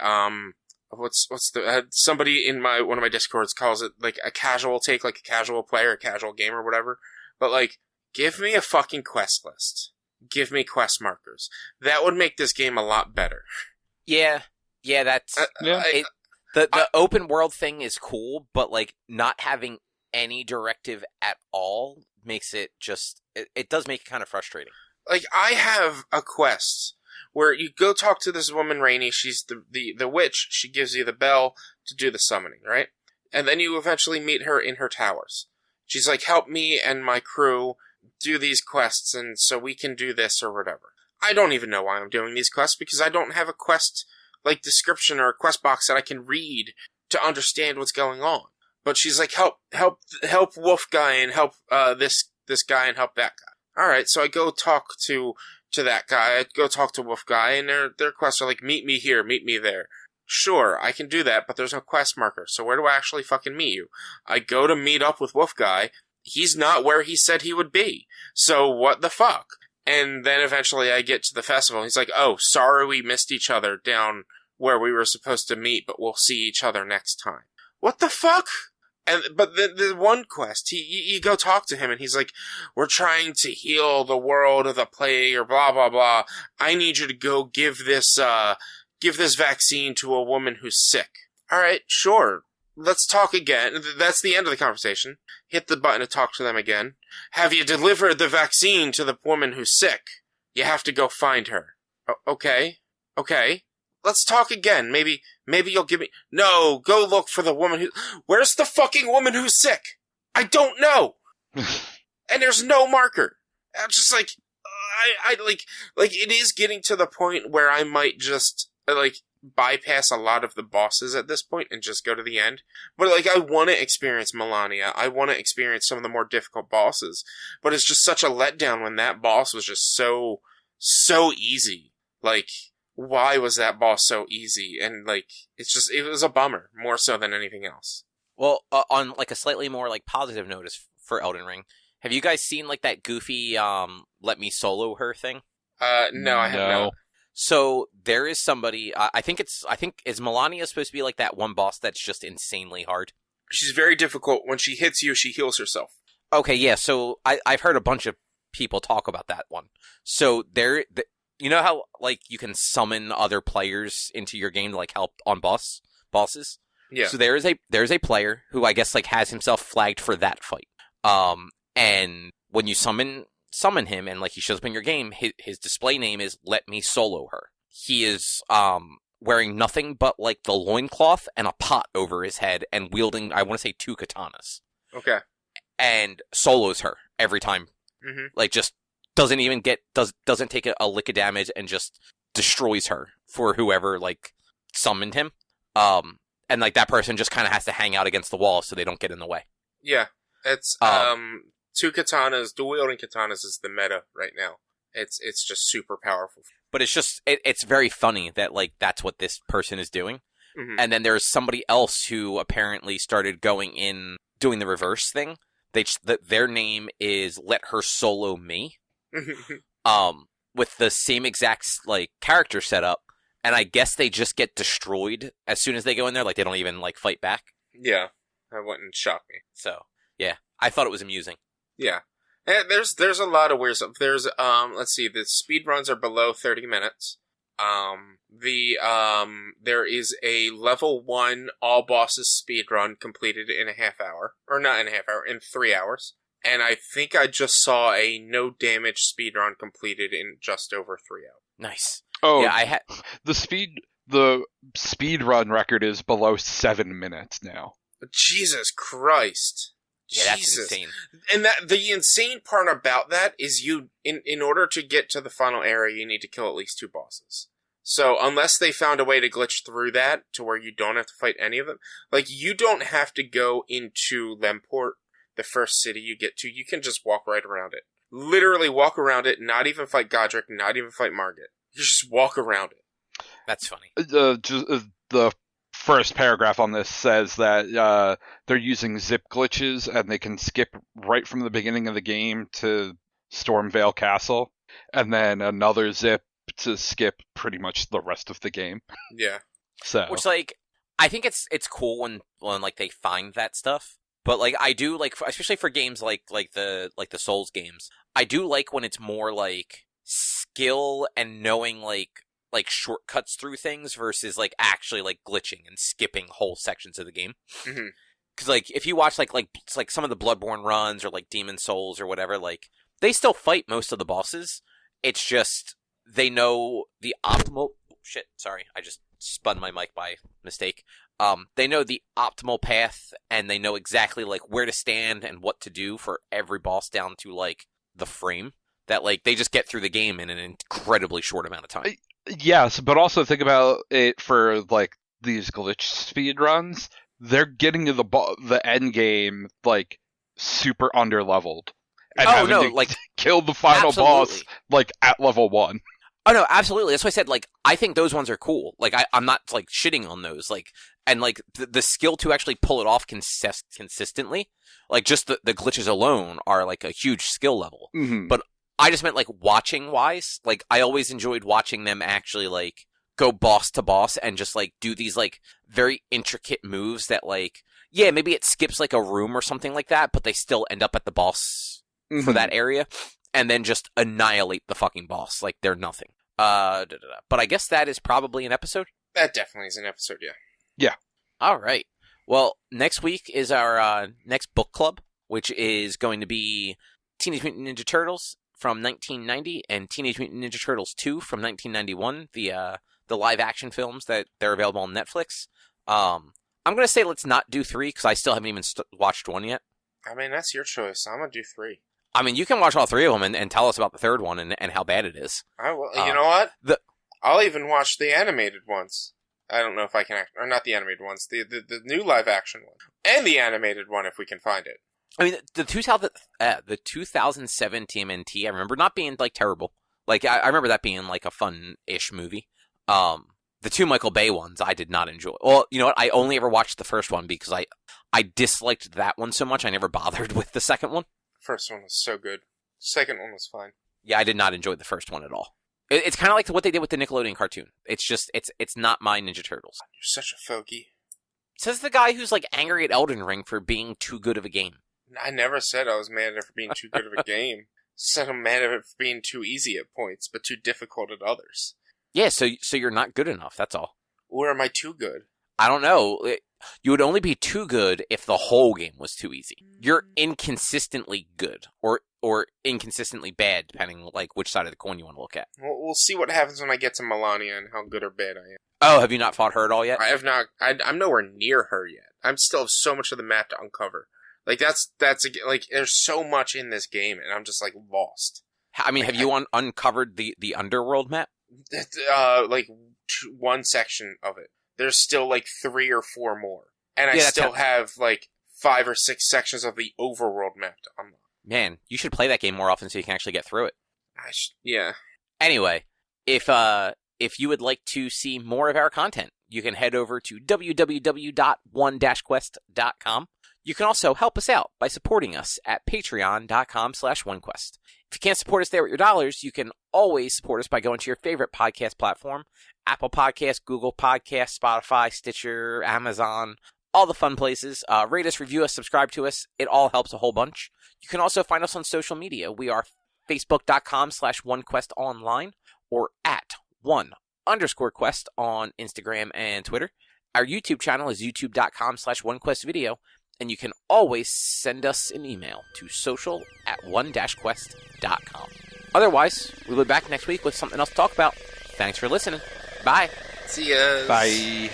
somebody in one of my Discords calls it, like, a casual take, like a casual player, a casual game or whatever. But, like, give me a fucking quest list. Give me quest markers. That would make this game a lot better. Yeah, that's... The open world thing is cool, but, like, not having any directive at all makes it just... It does make it kind of frustrating. Like, I have a quest where you go talk to this woman, Rainey. She's the witch. She gives you the bell to do the summoning, right? And then you eventually meet her in her towers. She's like, help me and my crew do these quests, and so we can do this or whatever. I don't even know why I'm doing these quests, because I don't have a quest, like, description or a quest box that I can read to understand what's going on. But she's like, help Wolf Guy and help this guy and help that guy. Alright, so I go talk to that guy, I go talk to Wolf Guy, and their quests are like, meet me here, meet me there. Sure, I can do that, but there's no quest marker, so where do I actually fucking meet you? I go to meet up with Wolf Guy, he's not where he said he would be. So what the fuck? And then eventually I get to the festival. He's like, oh, sorry we missed each other down where we were supposed to meet, but we'll see each other next time. What the fuck? But the one quest, you go talk to him and he's like, we're trying to heal the world of the plague or blah, blah, blah. I need you to go give this vaccine to a woman who's sick. All right, sure. Let's talk again. That's the end of the conversation. Hit the button to talk to them again. Have you delivered the vaccine to the woman who's sick? You have to go find her. Okay. Let's talk again. Maybe you'll give me... No, go look for the woman who... Where's the fucking woman who's sick? I don't know! And there's no marker. I'm just like... I it is getting to the point where I might just, like, bypass a lot of the bosses at this point and just go to the end. But, like, I want to experience Melania. I want to experience some of the more difficult bosses. But it's just such a letdown when that boss was just so easy. Like, why was that boss so easy? And, like, it was a bummer, more so than anything else. Well, on, like, a slightly more, like, positive note for Elden Ring, have you guys seen, like, that goofy, let me solo her thing? No, I have not. So there is somebody. I think is Melania supposed to be like that one boss that's just insanely hard? She's very difficult. When she hits you, she heals herself. Okay, yeah. So I've heard a bunch of people talk about that one. So you know how, like, you can summon other players into your game to, like, help on bosses. Yeah. So there's a player who I guess, like, has himself flagged for that fight. And when you summon him and, like, he shows up in your game, his display name is Let Me Solo Her. He is wearing nothing but, like, the loincloth and a pot over his head and wielding, I want to say, 2 katanas. Okay. And solos her every time. Mm-hmm. Like, just doesn't take a lick of damage and just destroys her for whoever, like, summoned him. And, like, that person just kind of has to hang out against the wall so they don't get in the way. Yeah. It's 2 katanas, dual-wielding katanas is the meta right now. It's just super powerful. But it's just, it's very funny that, like, that's what this person is doing. Mm-hmm. And then there's somebody else who apparently started doing the reverse thing. Their name is Let Her Solo Me. With the same exact, like, character setup. And I guess they just get destroyed as soon as they go in there. Like, they don't even, like, fight back. Yeah. That wouldn't shock me. So, yeah. I thought it was amusing. Yeah. And there's a lot of weird stuff. There's, let's see, the speed runs are below 30 minutes. There is a level 1 all bosses speed run completed in a half hour. Or not in a half hour, in 3 hours. And I think I just saw a no damage speed run completed in just over 3 hours. Nice. Oh, yeah, the speed run record is below 7 minutes now. Jesus Christ. Yeah, that's insane. And the insane part about that is in order to get to the final area, you need to kill at least 2 bosses. So unless they found a way to glitch through that to where you don't have to fight any of them, like, you don't have to go into Lemport. the first city you get to, you can just walk right around it. Literally walk around it, not even fight Godric, not even fight Margit. You just walk around it. That's funny. The first paragraph on this says that they're using zip glitches and they can skip right from the beginning of the game to Stormvale Castle, and then another zip to skip pretty much the rest of the game. Yeah. So, which, like, I think it's cool when like they find that stuff. But like I do like, especially for games like the Souls games, I do like when it's more like skill and knowing like shortcuts through things versus like actually like glitching and skipping whole sections of the game. Mm-hmm. Because like if you watch like some of the Bloodborne runs or like Demon Souls or whatever, like they still fight most of the bosses. It's just they know the optimal. Shit, sorry, I just spun my mic by mistake. They know the optimal path, and they know exactly like where to stand and what to do for every boss down to like the frame. That like they just get through the game in an incredibly short amount of time. Yes, but also think about it for like these glitch speed runs. They're getting to the end game like super underleveled, and like kill the final boss like at level 1. Oh no, absolutely. That's why I said, like, I think those ones are cool. Like, I'm not, like, shitting on those. Like, and, like, the skill to actually pull it off consistently, like, just the glitches alone are, like, a huge skill level. Mm-hmm. But I just meant, like, watching-wise. Like, I always enjoyed watching them actually, like, go boss to boss and just, like, do these, like, very intricate moves that, like, yeah, maybe it skips, like, a room or something like that, but they still end up at the boss for that area. And then just annihilate the fucking boss. Like, they're nothing. But I guess that is probably an episode? That definitely is an episode, yeah. Yeah. All right. Well, next week is our next book club, which is going to be Teenage Mutant Ninja Turtles from 1990 and Teenage Mutant Ninja Turtles 2 from 1991, the live-action films that they're available on Netflix. I'm going to say let's not do 3, because I still haven't even watched 1 yet. I mean, that's your choice. I'm going to do 3. I mean, you can watch all 3 of them and tell us about the third one and how bad it is. I will. You know what? I'll even watch the animated ones. I don't know if I can, or not the animated ones, the new live action one, and the animated one if we can find it. I mean, the 2007 TMNT, I remember not being like terrible. Like I remember that being like a fun-ish movie. The 2 Michael Bay ones I did not enjoy. Well, you know what? I only ever watched the first one because I disliked that one so much I never bothered with the second one. First one was so good. Second one was fine. Yeah, I did not enjoy the first one at all. It's kind of like what they did with the Nickelodeon cartoon. It's just, it's not my Ninja Turtles. You're such a fogey. Says the guy who's like angry at Elden Ring for being too good of a game. I never said I was mad at it for being too good of a game. I said I'm mad at it for being too easy at points, but too difficult at others. Yeah, so you're not good enough, that's all. Or am I too good? I don't know. You would only be too good if the whole game was too easy. You're inconsistently good, or inconsistently bad, depending like which side of the coin you want to look at. Well, we'll see what happens when I get to Melania and how good or bad I am. Oh, have you not fought her at all yet? I have not. I'm nowhere near her yet. I'm still have so much of the map to uncover. Like that's like there's so much in this game, and I'm just like lost. I mean, have you uncovered the underworld map? Like one section of it. There's still like 3 or 4 more. And I still have like 5 or 6 sections of the overworld map to unlock. Man, you should play that game more often so you can actually get through it. Yeah. Anyway, if you would like to see more of our content, you can head over to www.one-quest.com. You can also help us out by supporting us at patreon.com/onequest. If you can't support us there with your dollars, you can always support us by going to your favorite podcast platform, Apple Podcasts, Google Podcasts, Spotify, Stitcher, Amazon, all the fun places. Rate us, review us, subscribe to us. It all helps a whole bunch. You can also find us on social media. We are facebook.com/onequestonline or at @1_quest on Instagram and Twitter. Our YouTube channel is youtube.com/onequestvideo. And you can always send us an email to social@one-quest.com. Otherwise, we'll be back next week with something else to talk about. Thanks for listening. Bye. See ya. Bye.